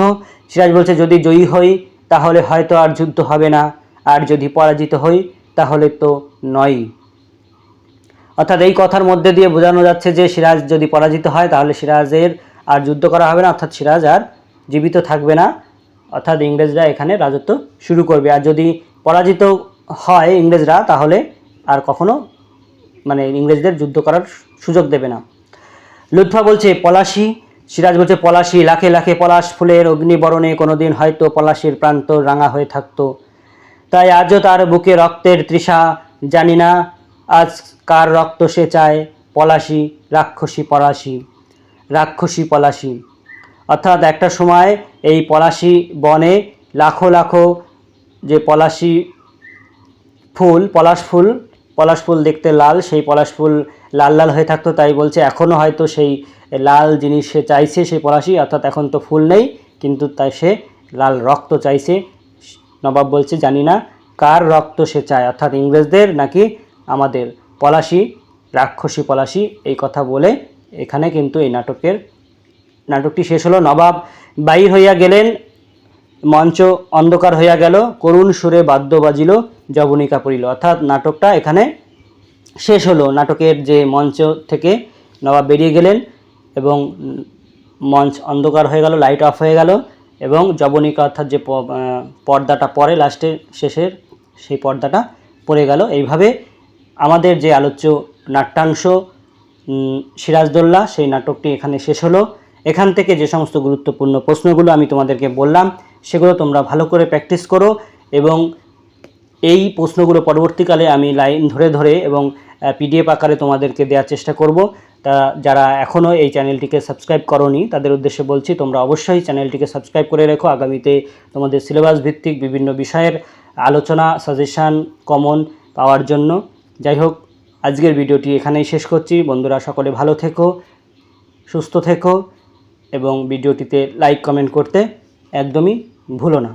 সিরাজ বলছে যদি জয়ী হই তাহলে হয়তো আর যুদ্ধ হবে না, আর যদি পরাজিত হই তাহলে তো নয়। অর্থাৎ এই কথার মধ্যে দিয়ে বোঝানো যাচ্ছে যে সিরাজ যদি পরাজিত হয় তাহলে সিরাজের আর যুদ্ধ করা হবে না, অর্থাৎ সিরাজ আর জীবিত থাকবে না, অর্থাৎ ইংরেজরা এখানে রাজত্ব শুরু করবে। আর যদি পরাজিত হয় ইংরেজরা তাহলে আর কখনো ইংরেজদের যুদ্ধ করার সুযোগ দেবে না। লুৎফা বলছে পলাশী, সিরাজ বলছে পলাশী, লাখে লাখে পলাশ ফুলের অগ্নিবরণে কোনোদিন হয়তো পলাশীর প্রান্ত রাঙা হয়ে থাকতো, তাই আজও তার বুকে রক্তের তৃষা, জানি না আজ কার রক্ত সে চায়, পলাশী রাক্ষসী পলাশী, রাক্ষসী পলাশী। অর্থাৎ একটা সময় এই পলাশী বনে লাখো লাখো যে পলাশী ফুল, পলাশ ফুল দেখতে লাল, সেই পলাশ ফুল লাল লাল হয়ে থাকতো, তাই বলছে এখনও হয়তো সেই লাল জিনিস সে চাইছে, সেই পলাশী, অর্থাৎ এখন তো ফুল নেই কিন্তু তাই সে লাল রক্ত চাইছে। নবাব বলছে জানি না কার রক্ত সে চায়, অর্থাৎ ইংরেজদের নাকি আমাদের, পলাশী রাক্ষসী পলাশী, এই কথা বলে এখানে কিন্তু এই নাটকটি শেষ হলো। নবাব বাহির হইয়া গেলেন, মঞ্চ অন্ধকার হইয়া গেল, করুণ সুরে বাদ্য বাজিল, যবনিকা পড়িল। অর্থাৎ নাটকটা এখানে শেষ হলো। নাটকের যে মঞ্চ থেকে নবাব বেরিয়ে গেলেন এবং মঞ্চ অন্ধকার হয়ে গেল, লাইট অফ হয়ে গেল এবং যবনিকা অর্থাৎ যে পর্দাটা পড়ে লাস্টের শেষের সেই পর্দাটা পড়ে গেল। এইভাবে আমাদের যে আলোচ্য নাট্যাংশ সিরাজদৌল্লা সেই নাটকটি এখানে শেষ হলো। এখান থেকে যে সমস্ত গুরুত্বপূর্ণ প্রশ্নগুলো আমি তোমাদেরকে বললাম সেগুলো তোমরা ভালো করে প্র্যাকটিস করো এবং এই প্রশ্নগুলো পরবর্তীকালে আমি লাইন ধরে ধরে এবং পিডিএফ আকারে তোমাদেরকে দেওয়ার চেষ্টা করব। তা যারা এখনও এই চ্যানেলটিকে সাবস্ক্রাইব করোনি তাদের উদ্দেশ্যে বলছি তোমরা অবশ্যই চ্যানেলটিকে সাবস্ক্রাইব করে রেখো। আগামীতে তোমাদের সিলেবাস ভিত্তিক বিভিন্ন বিষয়ের আলোচনা, সাজেশান, কমন পাওয়ার জন্য। যাই হোক, আজকের ভিডিওটি এখানেই শেষ করছি। বন্ধুরা সকলে ভালো থেকো, সুস্থ থেকো এবং ভিডিওটিতে লাইক কমেন্ট করতে একদমই ভুলো না।